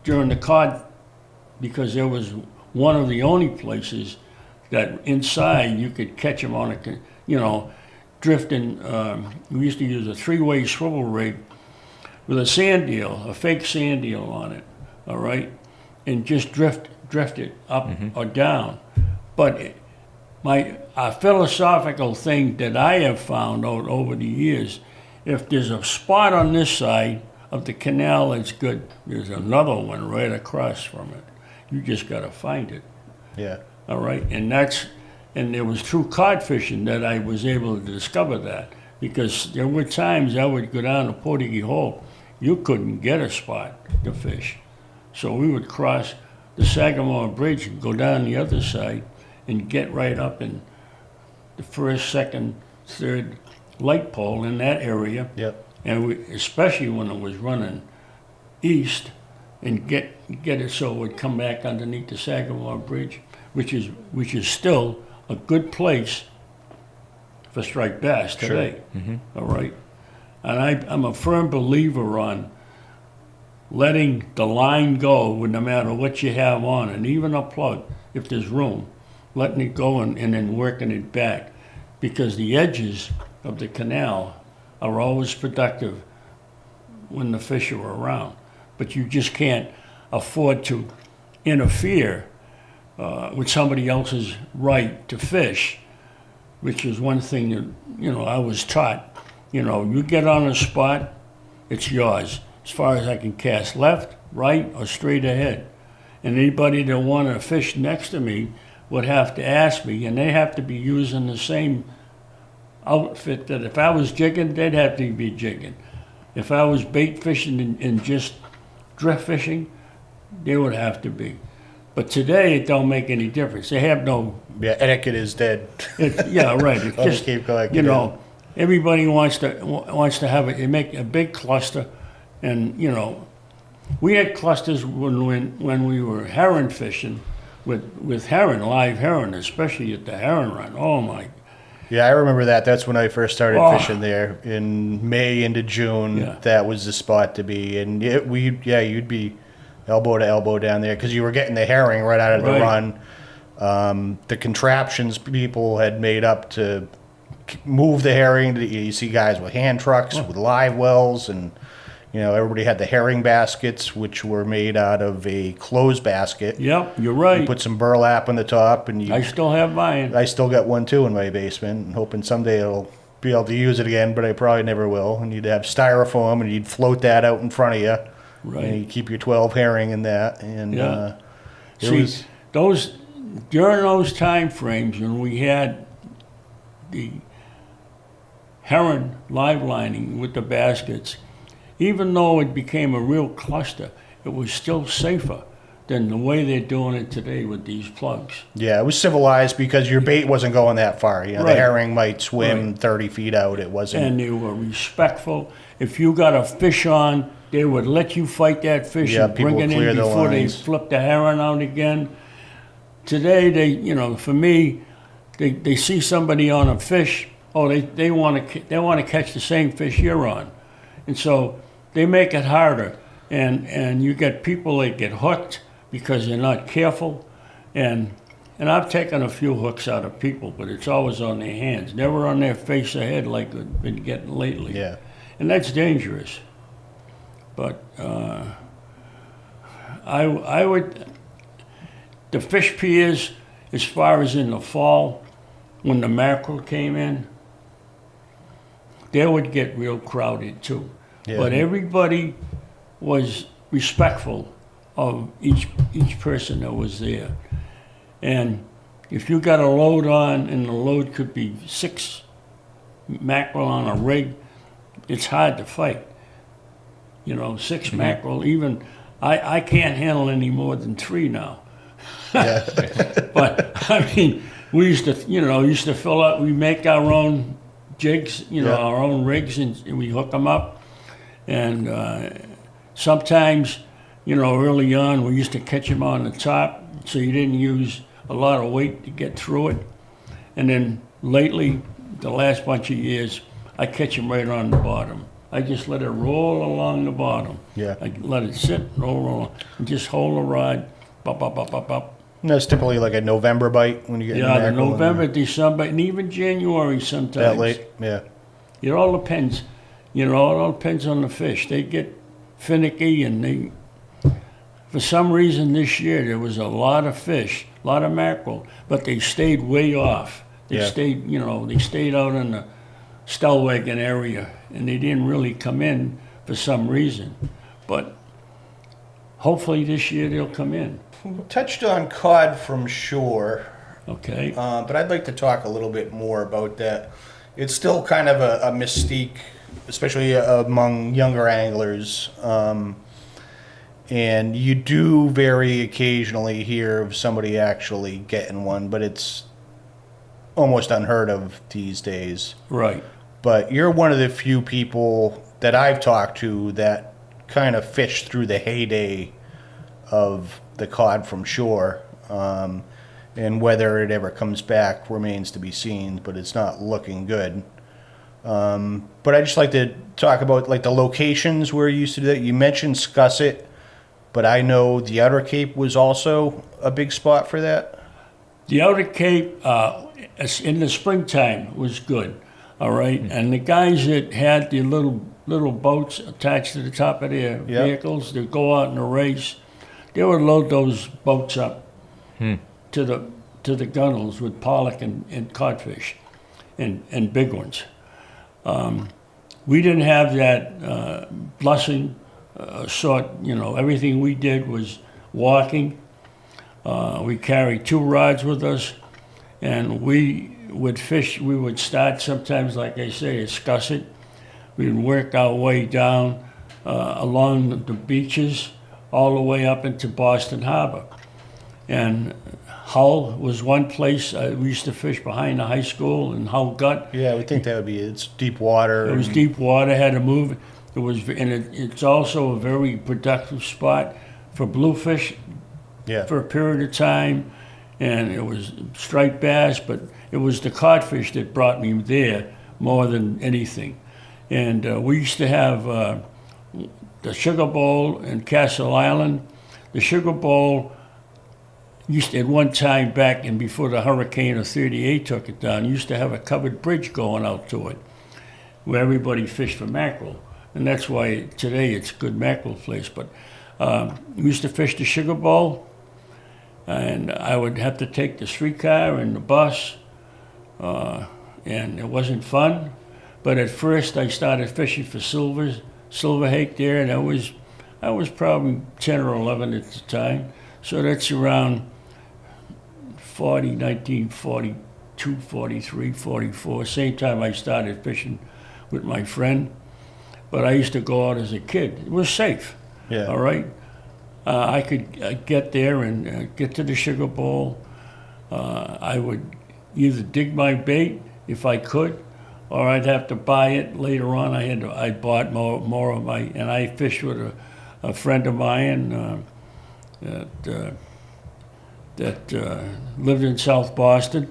during the cod because there was one of the only places that inside you could catch them on drifting. We used to use a three-way swivel rig with a sand eel, a fake sand eel on it. All right, and just drift it up or down. But a philosophical thing that I have found out over the years, if there's a spot on this side of the canal that's good, there's another one right across from it. You just got to find it. Yeah. All right, and there was through cod fishing that I was able to discover that, because there were times I would go down to Portuguese Hole, you couldn't get a spot to fish. So we would cross the Sagamore Bridge and go down the other side and get right up in the first, second, third light pole in that area. Yep. And especially when it was running east, and get it so it would come back underneath the Sagamore Bridge, which is still a good place for striped bass today. Sure. Mm-hmm. All right, and I'm a firm believer on letting the line go no matter what you have on, and even a plug, if there's room, letting it go and then working it back, because the edges of the canal are always productive when the fish are around. But you just can't afford to interfere with somebody else's right to fish, which is one thing that, I was taught. You get on a spot, it's yours. As far as I can cast left, right, or straight ahead. And anybody that want to fish next to me would have to ask me, and they have to be using the same outfit that if I was jigging, they'd have to be jigging. If I was bait fishing and just drift fishing, they would have to be. But today, it don't make any difference. They have no... Yeah, etiquette is dead. Yeah, right. It's On the just, Cape Cod. everybody wants to have it. You make a big cluster, and, we had clusters when we were heron fishing with heron, live heron, especially at the heron run. Oh, my. Yeah, I remember that. That's when I first started Oh. fishing there in May into June. Yeah. That was the spot to be, and you'd be elbow to elbow down there because you were getting the herring right out of the Right. run. The contraptions people had made up to move the herring. You see guys with hand trucks with live wells, and everybody had the herring baskets, which were made out of a clothes basket. Yep, you're right. You put some burlap on the top, and I still have mine. I still got one too in my basement, and hoping someday I'll be able to use it again, but I probably never will. And you'd have styrofoam, and you'd float that out in front of you, Right. and you keep your 12 herring in that. And Yeah. it See, was during those time frames when we had the heron live lining with the baskets, even though it became a real cluster, it was still safer than the way they're doing it today with these plugs. it was civilized because your bait wasn't going that far. The Right. herring might swim Right. 30 feet out. It wasn't. And they were respectful. If you got a fish on, they would let you fight that fish Yeah, and bring people it clear in the before they lines. flip the heron out again. Today, for me, they see somebody on a fish. Oh, they want to catch the same fish you're on, and so they make it harder. And you get people that get hooked because they're not careful, and I've taken a few hooks out of people, but it's always on their hands, never on their face or head like we've been getting lately. Yeah. And that's dangerous. But I would, the fish piers, as far as in the fall, when the mackerel came in, they would get real crowded too. Yeah. But everybody was respectful of each person that was there. And if you got a load on, and the load could be 6 mackerel on a rig, it's hard to fight. 6 mackerel, even, I can't handle any more than 3 now. Yeah. But, I mean, we used to fill up, we make our own jigs, Yeah. our own rigs, and we hook them up. And sometimes, early on, we used to catch them on the top, so you didn't use a lot of weight to get through it. And then lately, the last bunch of years, I catch them right on the bottom. I just let it roll along the bottom. Yeah. I let it sit, roll, and just hold the rod, bop, bop, bop, bop, bop. And that's typically like a November bite when you get Yeah, the mackerel in November, December, and even January sometimes. that late. Yeah. It all depends. It all depends on the fish. They get finicky, and for some reason this year there was a lot of fish, a lot of mackerel, but they stayed way off. They Yeah. stayed out in the Stellwagen area, and they didn't really come in for some reason. But hopefully this year they'll come in. We touched on cod from shore, Okay. but I'd like to talk a little bit more about that. It's still kind of a mystique, especially among younger anglers. And you do very occasionally hear of somebody actually getting one, but it's almost unheard of these days. Right. But you're one of the few people that I've talked to that kind of fished through the heyday of the cod from shore. And whether it ever comes back remains to be seen, but it's not looking good. But I'd just like to talk about like the locations where you used to do that. You mentioned Scusset, but I know the Outer Cape was also a big spot for that. The Outer Cape in the springtime was good, all right? And the guys that had the little boats attached to the top of their vehicles, they go out in a race, load those boats up to the gunnels with pollock and codfish and big ones. We didn't have that blessing sort, everything we did was walking. We carried 2 rods with us, and we would fish. We would start sometimes, like I say, at Scussett. We'd work our way down along the beaches all the way up into Boston Harbor. And Hull was one place. We used to fish behind the high school in Hull Gut. Yeah, we think that would be, it's deep water. It was deep water, had to move. It was, and it's also a very productive spot for bluefish Yeah. for a period of time, and it was striped bass, but it was the codfish that brought me there more than anything. And we used to have the Sugar Bowl in Castle Island. The Sugar Bowl used to, at one time back and before the hurricane of '38 took it down, used to have a covered bridge going out to it where everybody fished for mackerel. And that's why today it's a good mackerel place. But we used to fish the Sugar Bowl, and I would have to take the streetcar and the bus, and it wasn't fun. But at first I started fishing for silver hake there, and I was probably 10 or 11 at the time. So that's around 1942, 43, 44, same time I started fishing with my friend. But I used to go out as a kid. It was safe, Yeah. all right? I could get there and get to the Sugar Bowl. I would either dig my bait if I could, or I'd have to buy it later on. I bought more of my, and I fished with a friend of mine that lived in South Boston,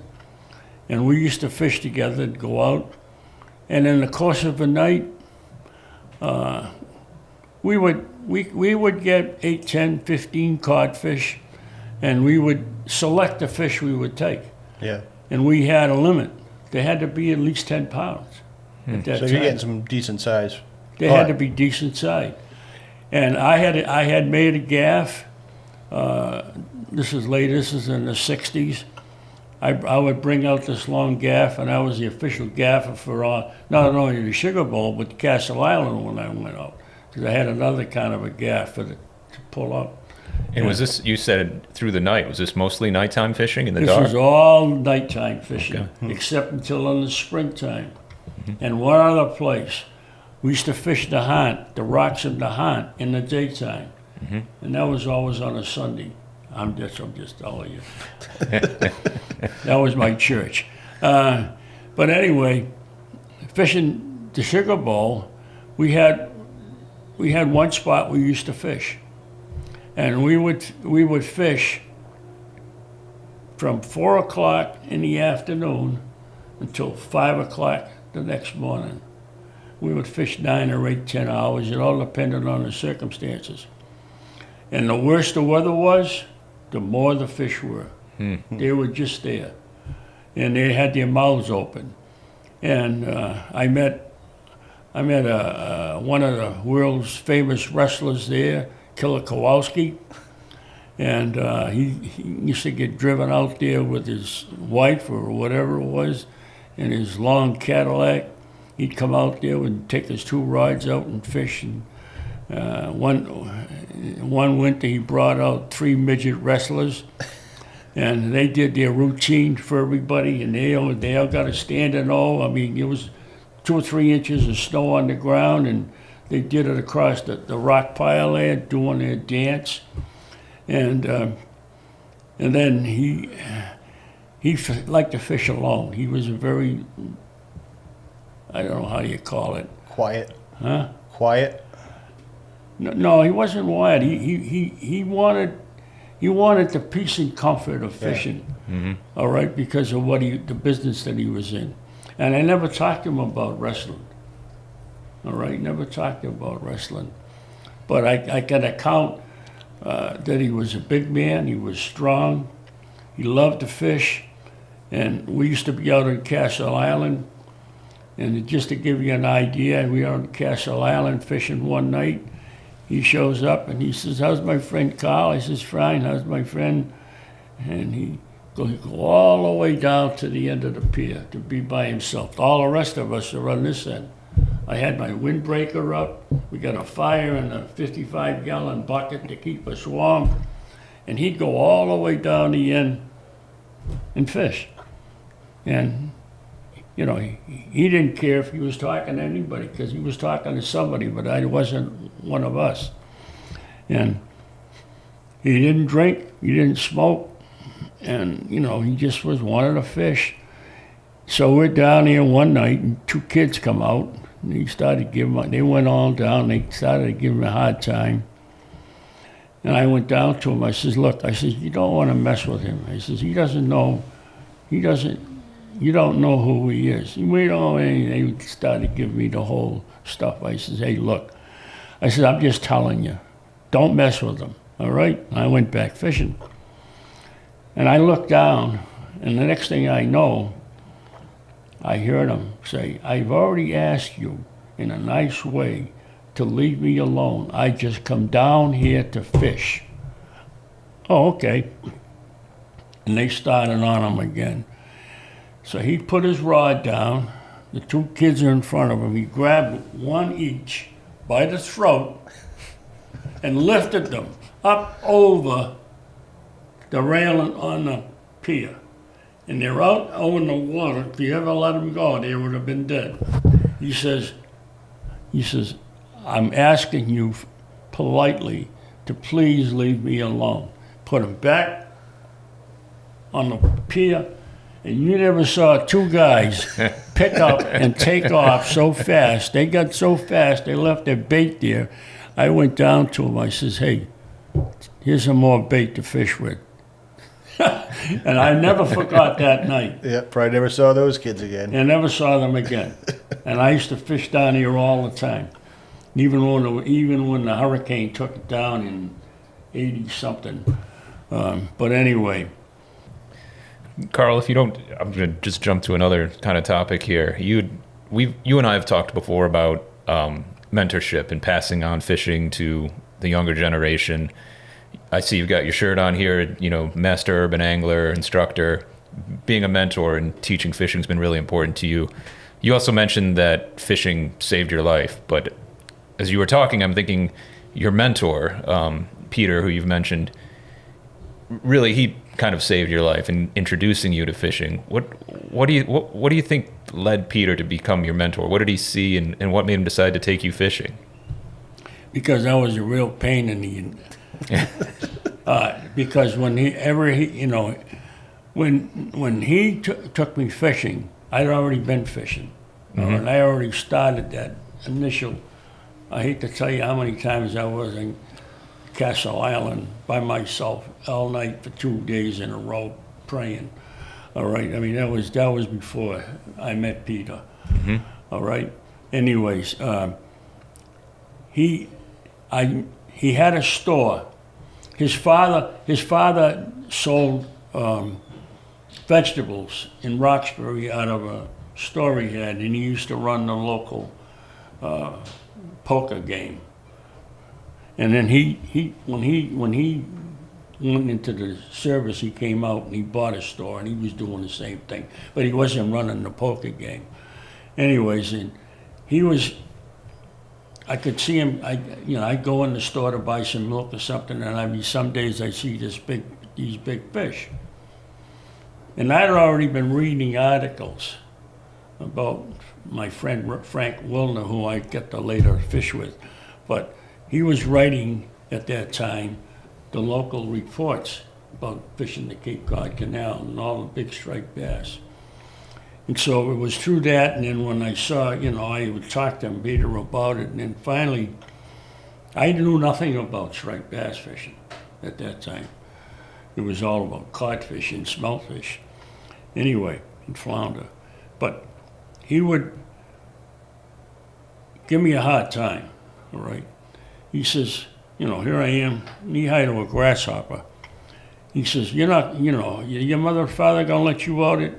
and we used to fish together and go out. And in the course of a night, we would get 8, 10, 15 codfish, and we would select the fish we would take. Yeah. And we had a limit. They had to be at least 10 pounds at that So time. you're getting some decent size. They had to be decent size. And I had made a gaff. This is in the 60s. I would bring out this long gaff, and I was the official gaffer for not only the Sugar Bowl, but Castle Island when I went out. Because I had another kind of a gaff to pull up. And was this, you said through the night, was this mostly nighttime fishing in the This dark? was all nighttime fishing, Okay. except until in the springtime. And one other place, we used to fish the Haunt, the rocks in the Haunt, in the daytime. And that was always on a Sunday. I'm just telling you. That was my church. But anyway, fishing the Sugar Bowl, we had one spot we used to fish, and we would fish from 4 o'clock in the afternoon until 5 o'clock the next morning. We would fish 9 or 8, 10 hours. It all depended on the circumstances. And the worse the weather was, the more the fish were. They were just there, and they had their mouths open. And I met one of the world's famous wrestlers there, Killer Kowalski, and he used to get driven out there with his wife or whatever it was in his long Cadillac. He'd come out there and take his 2 rods out and fish. And one winter he brought out 3 midget wrestlers, and they did their routine for everybody, and they all got a standing O. I mean, it was 2 or 3 inches of snow on the ground, and they did it across the rock pile there, doing their dance. And then he liked to fish alone. He was a very, I don't know how you call it. Quiet. Huh? Quiet. No, he wasn't wild. He wanted the peace and comfort of fishing. All right, because of the business that he was in. And I never talked to him about wrestling. All right, never talked to him about wrestling. But I can account that he was a big man. He was strong. He loved to fish. And we used to be out on Castle Island. And just to give you an idea, we were on Castle Island fishing one night, he shows up and he says, "How's my friend Carl?" I says, "Fine, how's my friend?" And he go all the way down to the end of the pier to be by himself. All the rest of us are on this end. I had my windbreaker up. We got a fire in a 55-gallon bucket to keep us warm. And he'd go all the way down the end and fish. And, you know, he didn't care if he was talking to anybody because he was talking to somebody, but I wasn't one of us. And he didn't drink, he didn't smoke, and, you know, he just was wanting to fish. So we're down here one night, and two kids come out, and he started giving, they went all down, they started giving me a hard time. And I went down to him, I says, "Look," I says, "you don't want to mess with him." I says, you don't know who he is. We don't, and they started giving me the whole stuff. I says, "Hey, look," I said, "I'm just telling you, don't mess with him, all right?" I went back fishing. And I looked down, and the next thing I know, I heard him say, "I've already asked you in a nice way to leave me alone. I just come down here to fish." Oh, okay. And they started on him again. So he put his rod down. The two kids are in front of him. He grabbed one each by the throat and lifted them up over the railing on the pier. And they're out over the water. If you ever let them go, they would have been dead. He says, "I'm asking you politely to please leave me alone." Put them back on the pier, and you never saw two guys pick up and take off so fast. They got so fast, they left their bait there. I went down to them, I says, "Hey, here's some more bait to fish with." And I never forgot that night. Yeah, probably never saw those kids again. I never saw them again. And I used to fish down here all the time. Even when the hurricane took it down in 80-something. But anyway. Carl, if you don't, I'm going to just jump to another kind of topic here. You and I have talked before about mentorship and passing on fishing to the younger generation. I see you've got your shirt on here, you know, master urban angler, instructor. Being a mentor and teaching fishing has been really important to you. You also mentioned that fishing saved your life, but as you were talking, I'm thinking your mentor, Peter, who you've mentioned, really he kind of saved your life in introducing you to fishing. What do you think led Peter to become your mentor? What did he see, and what made him decide to take you fishing? Because I was a real pain in the because when he took me fishing, I'd already been fishing, and I already started that initial. I hate to tell you how many times I was in Castle Island by myself all night for 2 days in a row praying. All right, I mean that was before I met Peter. All right. Anyways, he had a store. His father sold vegetables in Roxbury out of a store he had, and he used to run the local poker game. And then when he went into the service, he came out and he bought a store, and he was doing the same thing, but he wasn't running the poker game. Anyways, and I could see him. I'd go in the store to buy some milk or something, and some days I see these big fish. And I'd already been reading articles about my friend Frank Wilner, who I get to later fish with, but he was writing at that time the local reports about fishing the Cape Cod Canal and all the big striped bass. And so it was through that, and then when I saw, I would talk to Peter about it, and then finally, I knew nothing about striped bass fishing at that time. It was all about codfish and smeltfish, anyway, and flounder. But he would give me a hard time, all right? He says, here I am, knee-high to a grasshopper. He says, you're not, your mother and father gonna let you out at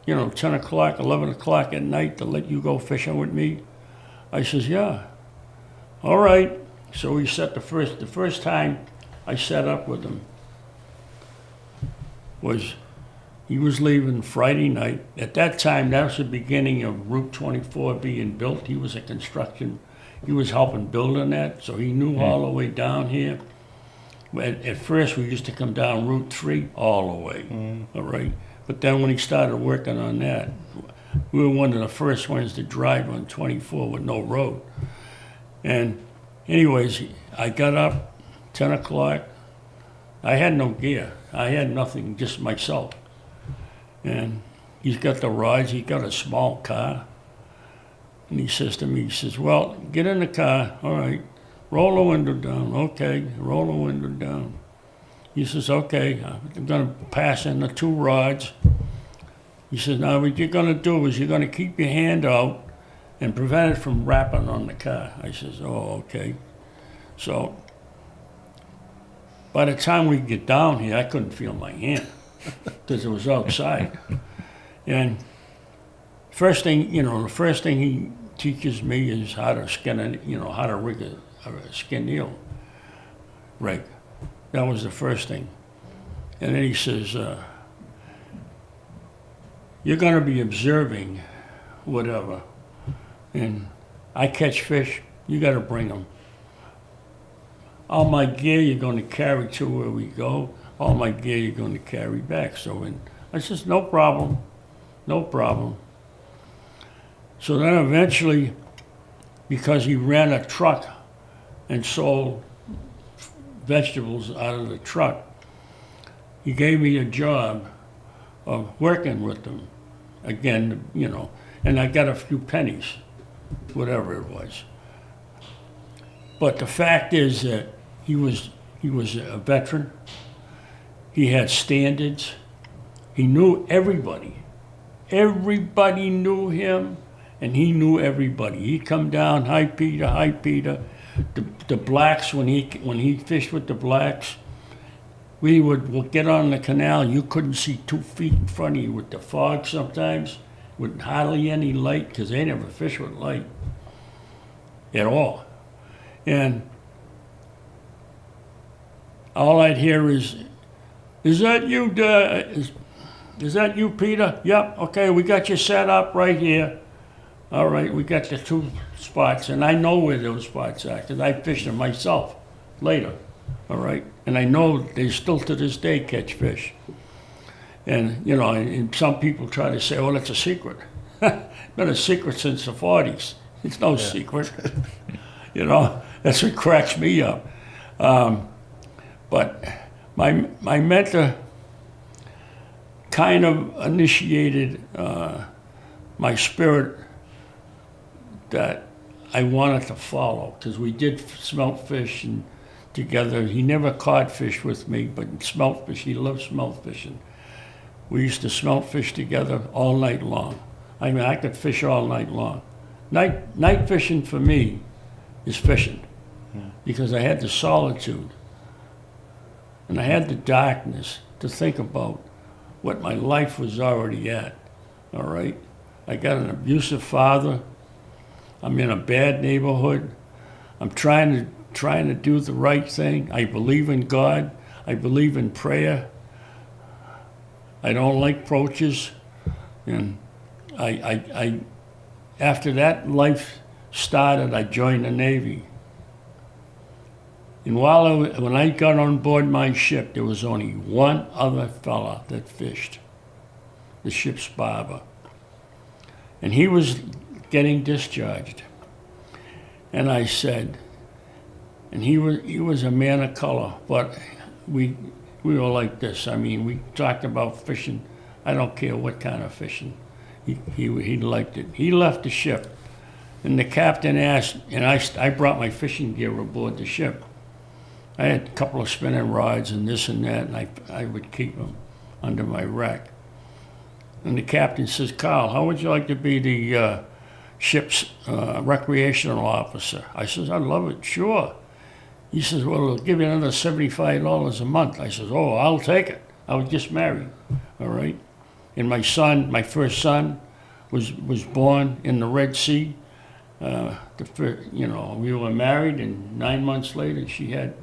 10 o'clock, 11 o'clock at night to let you go fishing with me? I says, yeah. All right. So he set the first time I set up with him was he was leaving Friday night. At that time, that was the beginning of Route 24 being built. He was he was helping building that, so he knew all the way down here. At first, we used to come down Route 3 all the way, all right? But then when he started working on that, we were one of the first ones to drive on 24 with no road. And anyways, I got up 10 o'clock. I had no gear. I had nothing, just myself. And he's got the rides. He got a small car. And he says to me, he says, well, get in the car. All right. Roll the window down. Okay. Roll the window down. He says, okay, I'm going to pass in the 2 rods. He says, now what you're going to do is you're going to keep your hand out and prevent it from wrapping on the car. I says, oh, okay. So by the time we get down here, I couldn't feel my hand because it was outside. And the first thing he teaches me is how to how to rig a skin eel rig. That was the first thing. And then he says, you're going to be observing whatever. And I catch fish, you got to bring them. All my gear you're going to carry to where we go. All my gear you're going to carry back. So I says, no problem, no problem. So then eventually, because he ran a truck and sold vegetables out of the truck, he gave me a job of working with them again, and I got a few pennies, whatever it was. But the fact is that he was a veteran. He had standards. He knew everybody. Everybody knew him, and he knew everybody. He'd come down, hi Peter, hi Peter. The blacks, when he fished with the blacks, we would get on the canal. You couldn't see 2 feet in front of you with the fog sometimes, with hardly any light, because they never fish with light at all. And all I'd hear is that you, is that you, Peter? Yep, okay, we got you set up right here. All right, we got the 2 spots, and I know where those spots are, because I fished them myself later, all right? And I know they still to this day catch fish. And, and some people try to say, oh, that's a secret. Been a secret since the 40s. It's no secret. That's what cracks me up. But my mentor kind of initiated my spirit that I wanted to follow, because we did smelt fish and together. He never caught fish with me, but smelt fish, he loved smelt fishing. We used to smelt fish together all night long. I mean, I could fish all night long. Night fishing for me is fishing, because I had the solitude and I had the darkness to think about what my life was already at, all right? I got an abusive father. I'm in a bad neighborhood. I'm trying to do the right thing. I believe in God. I believe in prayer. I don't like approaches. And I after that life started, I joined the Navy. And when I got on board my ship, there was only one other fella that fished, the ship's barber. And he was getting discharged. And I said, and he was a man of color, but we were like this. I mean, we talked about fishing. I don't care what kind of fishing. He liked it. He left the ship, and the captain asked, and I brought my fishing gear aboard the ship. I had a couple of spinning rods and this and that, and I would keep them under my rack. And the captain says, Carl, how would you like to be the ship's recreational officer? I says, I'd love it, sure. He says, well, we'll give you another $75 a month. I says, oh, I'll take it. I was just married, all right? And my first son, was born in the Red Sea, We were married, and 9 months later she had,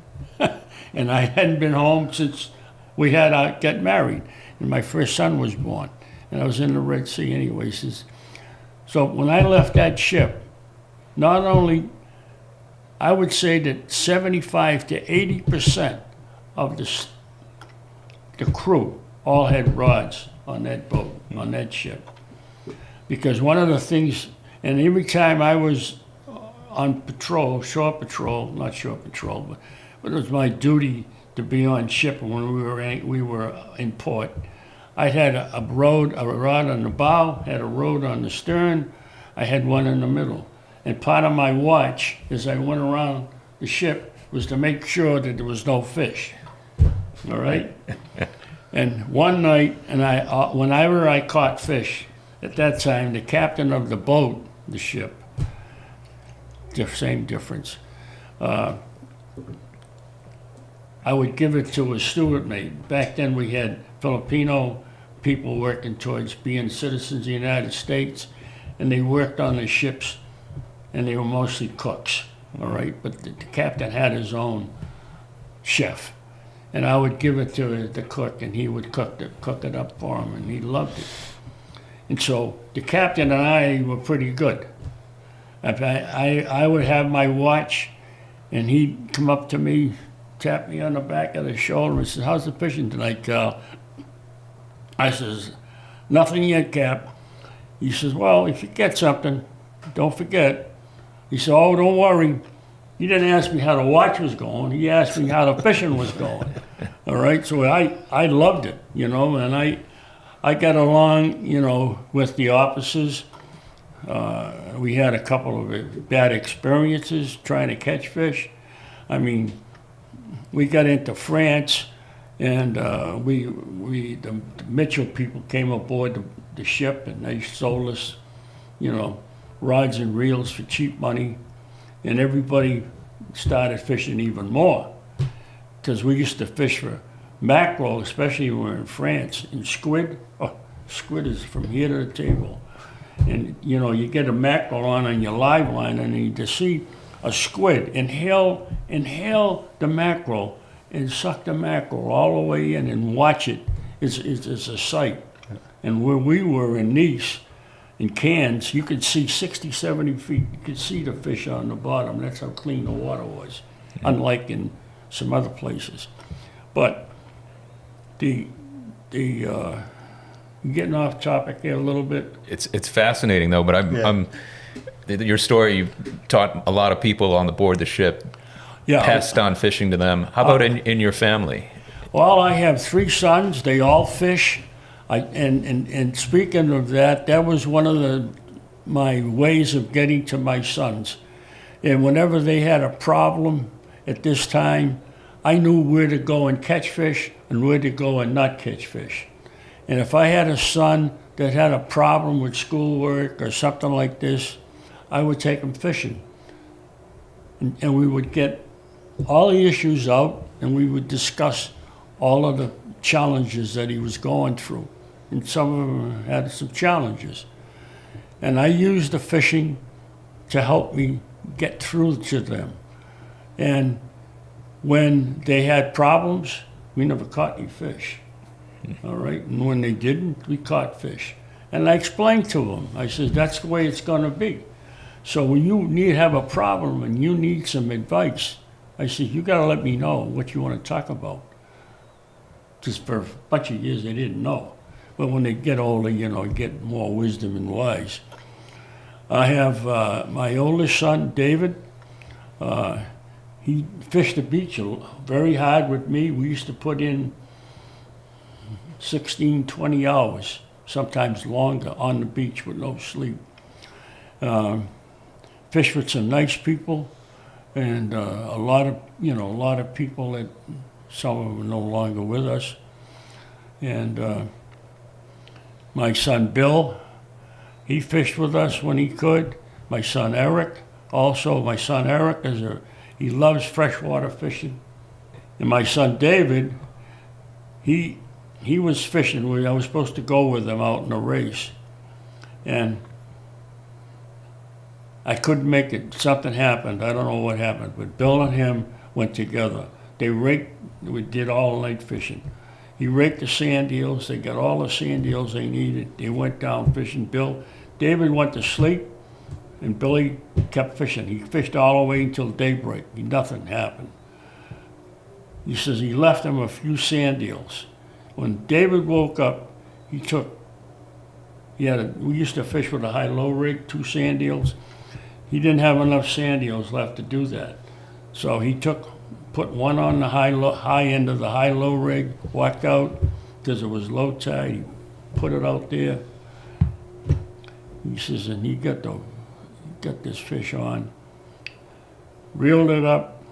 and I hadn't been home since we had got married, and my first son was born, and I was in the Red Sea anyway. So when I left that ship, not only, I would say that 75 to 80% of the crew all had rods on that boat, on that ship. Because one of the things, and every time I was on patrol, shore patrol, not shore patrol, but it was my duty to be on ship when we were in port. I had a rod on the bow, had a rod on the stern, I had one in the middle. And part of my watch, as I went around the ship, was to make sure that there was no fish. All right? And one night, whenever I caught fish, at that time, the captain of the boat, the ship, the same difference, I would give it to a steward mate. Back then we had Filipino people working towards being citizens of the United States, and they worked on the ships, and they were mostly cooks, all right? But the captain had his own chef, and I would give it to the cook, and he would cook it up for him, and he loved it. And so the captain and I were pretty good. I would have my watch, and he'd come up to me, tap me on the back of the shoulder, and says, "How's the fishing tonight, Cal?" I says, "Nothing yet, Cap." He says, "Well, if you get something, don't forget." He said, "Oh, don't worry. He didn't ask me how the watch was going. He asked me how the fishing was going." All right, so I loved it, and I got along, with the officers. We had a couple of bad experiences trying to catch fish. I mean, we got into France, and the Mitchell people came aboard the ship, and they sold us, rods and reels for cheap money, and everybody started fishing even more, because we used to fish for mackerel, especially when we were in France, and squid. Oh, squid is from here to the table. And, you get a mackerel on your live line, and to see a squid inhale the mackerel and suck the mackerel all the way in and watch it is a sight. And where we were in Nice, in Cannes, you could see 60, 70 feet. You could see the fish on the bottom. That's how clean the water was, unlike in some other places. But getting off topic here a little bit. It's fascinating though, but your story, you taught a lot of people on the board the ship, passed on fishing to them. How about in your family? Well, I have 3 sons. They all fish. And speaking of that was one of my ways of getting to my sons. And whenever they had a problem at this time, I knew where to go and catch fish and where to go and not catch fish. And if I had a son that had a problem with schoolwork or something like this, I would take him fishing. And we would get all the issues out, and we would discuss all of the challenges that he was going through. And some of them had some challenges. And I used the fishing to help me get through to them. And when they had problems, we never caught any fish. All right, and when they didn't, we caught fish. And I explained to them, I said, that's the way it's going to be. So when you have a problem and you need some advice, I said, you got to let me know what you want to talk about. Just for a bunch of years, they didn't know. But when they get older, get more wisdom and wise. I have my oldest son, David. He fished the beach very hard with me. We used to put in 16, 20 hours, sometimes longer, on the beach with no sleep. Fish with some nice people, and a lot of people that some of them are no longer with us. And my son Bill, he fished with us when he could. My son Eric, he loves freshwater fishing. And my son David, he was fishing. I was supposed to go with him out in a race. And I couldn't make it. Something happened. I don't know what happened, but Bill and him went together. We did all night fishing. He raked the sand eels. They got all the sand eels they needed. They went down fishing. David went to sleep, and Billy kept fishing. He fished all the way until daybreak. Nothing happened. He says he left him a few sand eels. When David woke up, we used to fish with a high-low rig, 2 sand eels. He didn't have enough sand eels left to do that. So he put one on the high end of the high-low rig, walked out, because it was low tide. He put it out there. He says, and he got this fish on, reeled it up,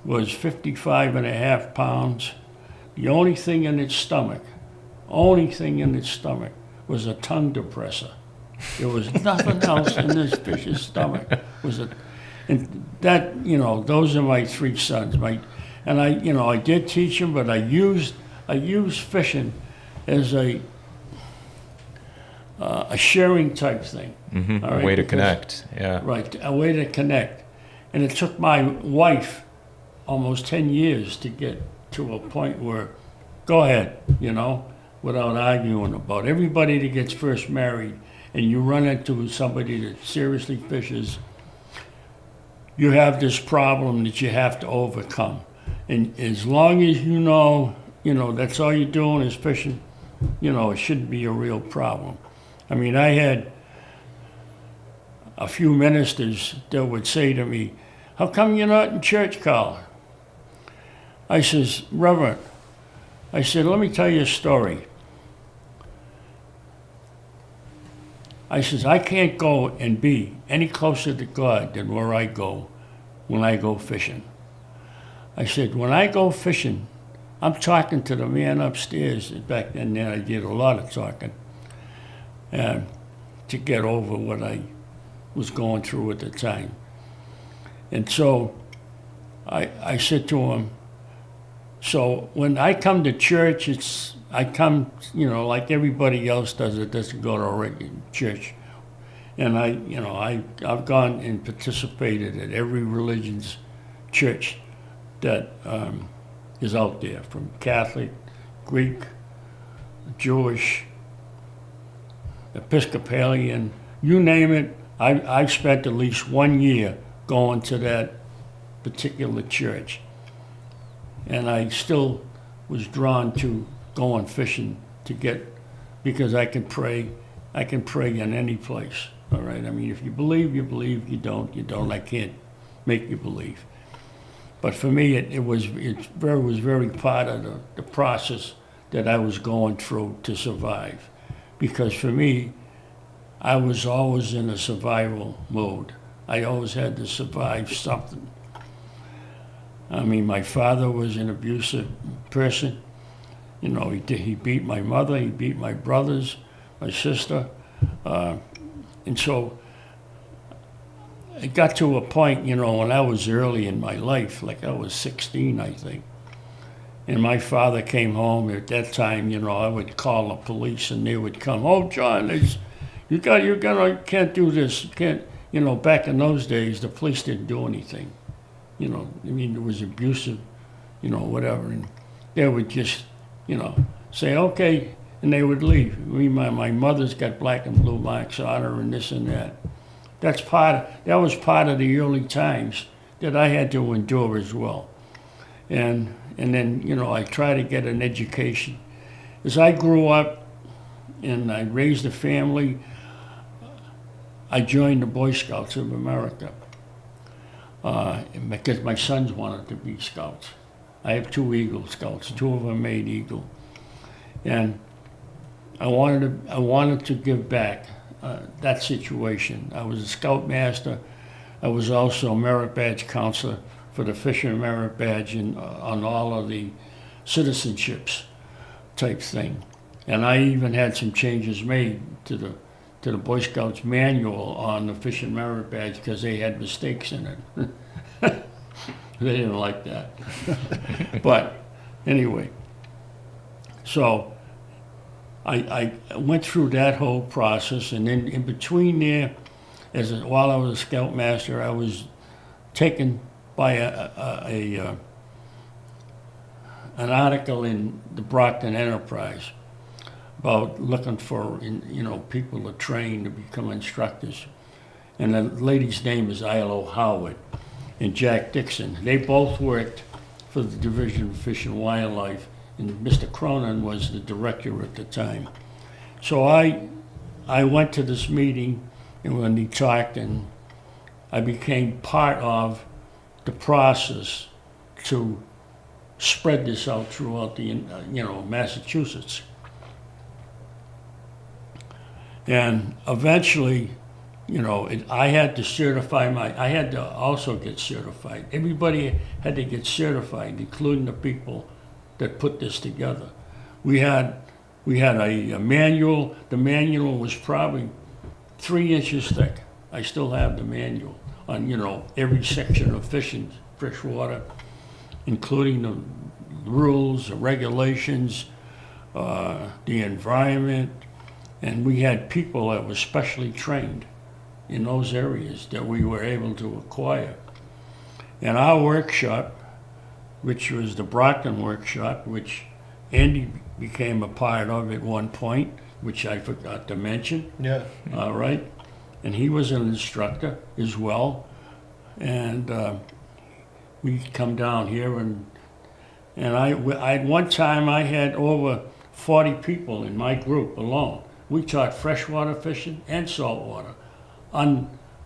was 55 and a half pounds. The only thing in its stomach was a tongue depressor. There was nothing else in this fish's stomach. And that, those are my 3 sons. And I did teach them, but I used fishing as a sharing type thing. Mm-hmm. All right? A way to connect. Yeah. Right, a way to connect. And it took my wife almost 10 years to get to a point where, go ahead, without arguing about it. Everybody that gets first married and you run into somebody that seriously fishes, you have this problem that you have to overcome. And as long as that's all you're doing is fishing, it shouldn't be a real problem. I mean, I had a few ministers that would say to me, how come you're not in church, Carl? I says, Reverend, I said, let me tell you a story. I says, I can't go and be any closer to God than where I go when I go fishing. I said, when I go fishing, I'm talking to the man upstairs. Back then I did a lot of talking to get over what I was going through at the time. And so I said to him, so when I come to church, I come, like everybody else does that doesn't go to a regular church. And I've gone and participated at every religion's church that is out there, from Catholic, Greek, Jewish, Episcopalian, you name it. I've spent at least 1 year going to that particular church. And I still was drawn to going fishing because I can pray in any place, all right? I mean, if you believe, you believe. You don't, you don't. I can't make you believe. But for me, it was very part of the process that I was going through to survive. Because for me, I was always in a survival mode. I always had to survive something. I mean, my father was an abusive person. He beat my mother, he beat my brothers, my sister. And so it got to a point, when I was early in my life, like I was 16, I think. And my father came home. At that time, I would call the police and they would come. Oh, John, you can't do this. You can't, back in those days, the police didn't do anything. It was abusive, whatever. And they would just, say, okay, and they would leave. My mother's got black and blue marks on her and this and that. That was part of the early times that I had to endure as well. And then, I tried to get an education. As I grew up and I raised a family, I joined the Boy Scouts of America. Because my sons wanted to be scouts. I have 2 Eagle Scouts, 2 of them made Eagle. And I wanted to give back that situation. I was a Scoutmaster. I was also a merit badge counselor for the Fisher Merit Badge on all of the citizenships type thing. And I even had some changes made to the Boy Scouts manual on the Fish and Merit Badge because they had mistakes in it. They didn't like that. But anyway, so I went through that whole process, and then in between there, while I was a scoutmaster, I was taken by an article in the Brockton Enterprise about looking for, people to train to become instructors. And the lady's name is Ilo Howard and Jack Dixon. They both worked for the Division of Fish and Wildlife, and Mr. Cronin was the director at the time. So I went to this meeting, and when he talked, and I became part of the process to spread this out throughout the, Massachusetts. And eventually, I had to I had to also get certified. Everybody had to get certified, including the people that put this together. We had a manual. The manual was probably 3 inches thick. I still have the manual on, every section of fishing, freshwater, including the rules, the regulations, the environment, and we had people that were specially trained in those areas that we were able to acquire. And our workshop, which was the Brockton workshop, which Andy became a part of at one point, which I forgot to mention. Yeah. All right. And he was an instructor as well. And we come down here and one time I had over 40 people in my group alone. We taught freshwater fishing and saltwater,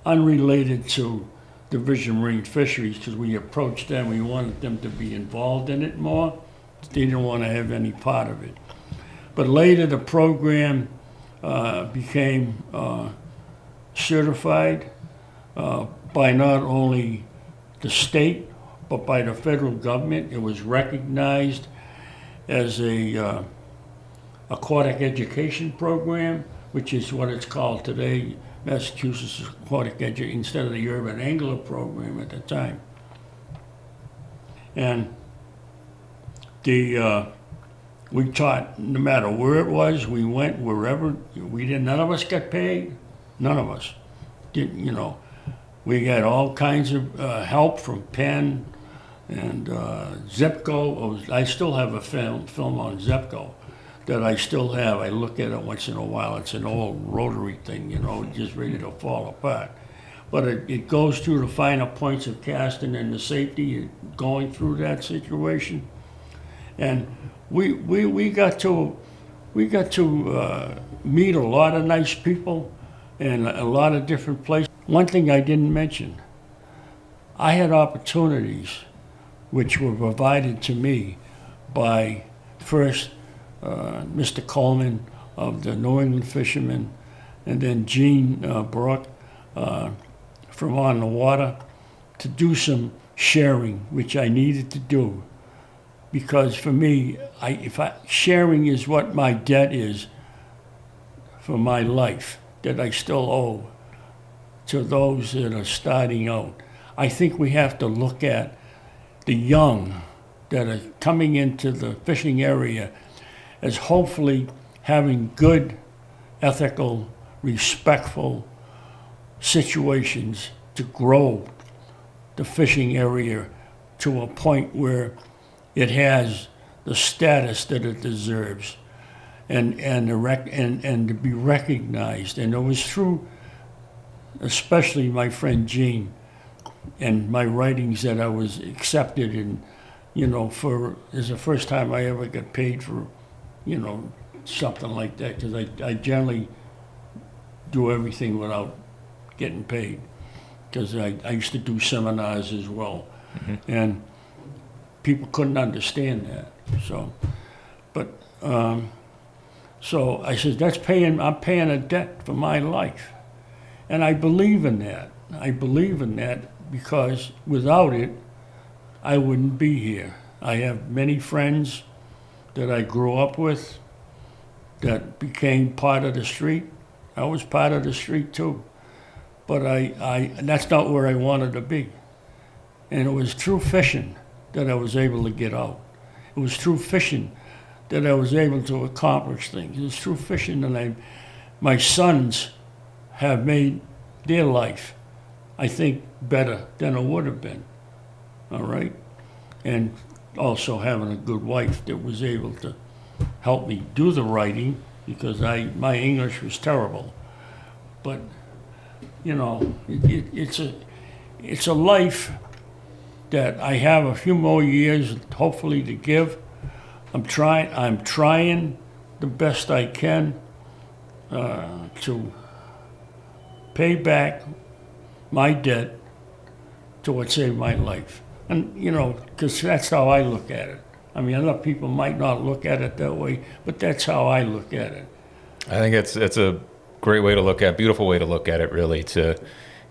unrelated to Division Marine Fisheries, because we approached them, we wanted them to be involved in it more. They didn't want to have any part of it. But later the program became certified by not only the state, but by the federal government. It was recognized as a aquatic education program, which is what it's called today, Massachusetts Aquatic Education, instead of the Urban Angler program at the time. And we taught, no matter where it was, we went wherever, none of us got paid, none of us. Didn't. We got all kinds of help from Penn and Zepco. I still have a film on Zepco that I still have. I look at it once in a while. It's an old rotary thing, just ready to fall apart. But it goes through the finer points of casting and the safety going through that situation. And we got to meet a lot of nice people in a lot of different places. One thing I didn't mention, I had opportunities which were provided to me by first Mr. Coleman of the New England Fishermen, and then Gene Brook from On the Water, to do some sharing, which I needed to do. Because for me, sharing is what my debt is for my life, that I still owe to those that are starting out. I think we have to look at the young that are coming into the fishing area as hopefully having good, ethical, respectful situations to grow the fishing area to a point where it has the status that it deserves, and to be recognized. And it was through, especially my friend Gene, and my writings that I was accepted in, it's the first time I ever got paid for, something like that, because I generally do everything without getting paid, because I used to do seminars as well. Mm-hmm. And people couldn't understand that. So I said, I'm paying a debt for my life. And I believe in that. I believe in that because without it, I wouldn't be here. I have many friends that I grew up with that became part of the street. I was part of the street too. But that's not where I wanted to be. And it was through fishing that I was able to get out. It was through fishing that I was able to accomplish things. It was through fishing that my sons have made their life, I think, better than it would have been. All right? And also having a good wife that was able to help me do the writing, because my English was terrible. But, you know, it's a life that I have a few more years, hopefully, to give. I'm trying the best I can to pay back my debt to what saved my life. And, you know, because that's how I look at it. I mean, other people might not look at it that way, but that's how I look at it. I think it's a great way to look at, beautiful way to look at it, really, to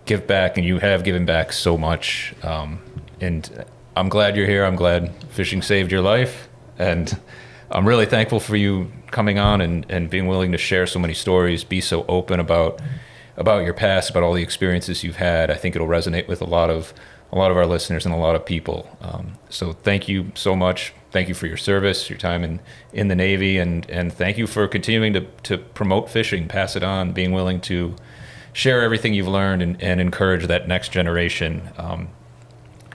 give back, and you have given back so much. And I'm glad you're here. I'm glad fishing saved your life, and I'm really thankful for you coming on and being willing to share so many stories, be so open about your past, about all the experiences you've had. I think it'll resonate with a lot of our listeners and a lot of people. So thank you so much. Thank you for your service, your time in the Navy, and thank you for continuing to promote fishing, pass it on, being willing to share everything you've learned and encourage that next generation. And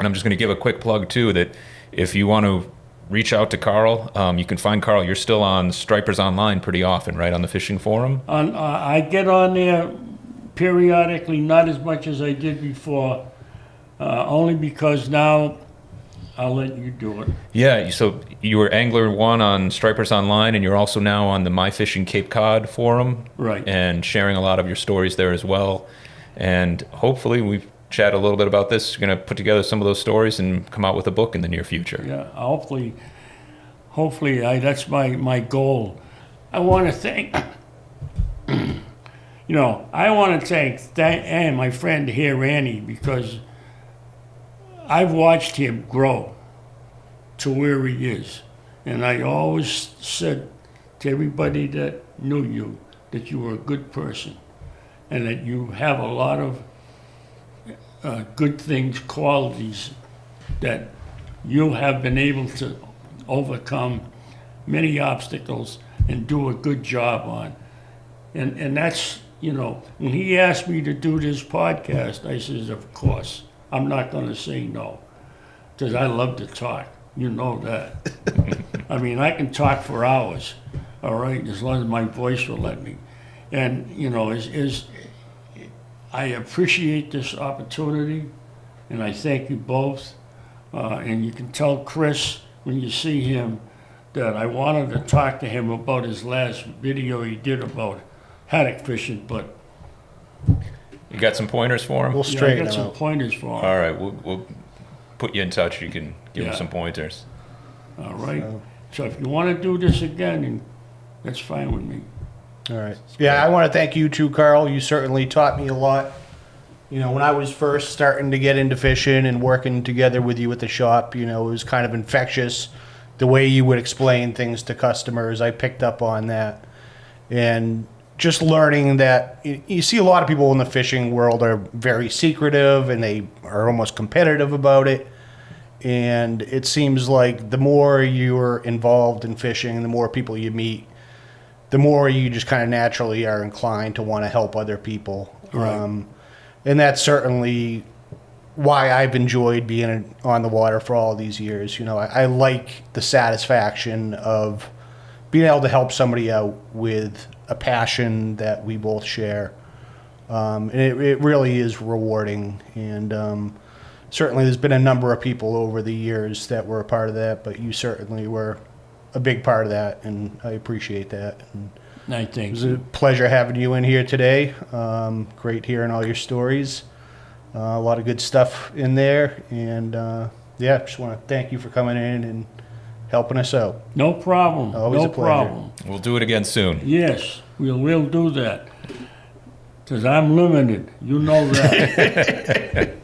I'm just going to give a quick plug, too, that if you want to reach out to Carl, you can find Carl. You're still on Stripers Online pretty often, right, on the fishing forum? I get on there periodically, not as much as I did before, only because now I'll let you do it. Yeah, so you were Angler 1 on Stripers Online, and you're also now on the My Fishing Cape Cod forum. Right. And sharing a lot of your stories there as well. And hopefully we've chatted a little bit about this. You're going to put together some of those stories and come out with a book in the near future. Yeah, hopefully that's my goal. I want to thank, I want to thank my friend here, Annie, because I've watched him grow to where he is. And I always said to everybody that knew you that you were a good person and that you have a lot of good things, qualities that you have been able to overcome many obstacles and do a good job on. And that's, when he asked me to do this podcast, I says, of course. I'm not going to say no, because I love to talk. You know that. I mean, I can talk for hours, all right, as long as my voice will let me. And, I appreciate this opportunity, and I thank you both. And you can tell Chris, when you see him, that I wanted to talk to him about his last video he did about haddock fishing, but You got some pointers for him? We'll straighten I got it some out. pointers for him. All right, we'll put you in touch. You can give him some pointers. All right. So if you want to do this again, then that's fine with me. All right. Yeah, I want to thank you too, Carl. You certainly taught me a lot. When I was first starting to get into fishing and working together with you at the shop, it was kind of infectious. The way you would explain things to customers, I picked up on that. And just learning that you see a lot of people in the fishing world are very secretive and they are almost competitive about it. And it seems like the more you're involved in fishing, the more people you meet, the more you just kind of naturally are inclined to want to help other people. Right. And that's certainly why I've enjoyed being on the water for all these years. I like the satisfaction of being able to help somebody out with a passion that we both share. And it really is rewarding. And certainly there's been a number of people over the years that were a part of that, but you certainly were a big part of that, and I appreciate that. And I it think was a pleasure having you in here today. Great hearing all your stories. A lot of good stuff in there. And just want to thank you for coming in and helping us out. no problem. Always no a pleasure. problem. We'll do it again soon. Yes, we'll do that. Because I'm limited. You know that.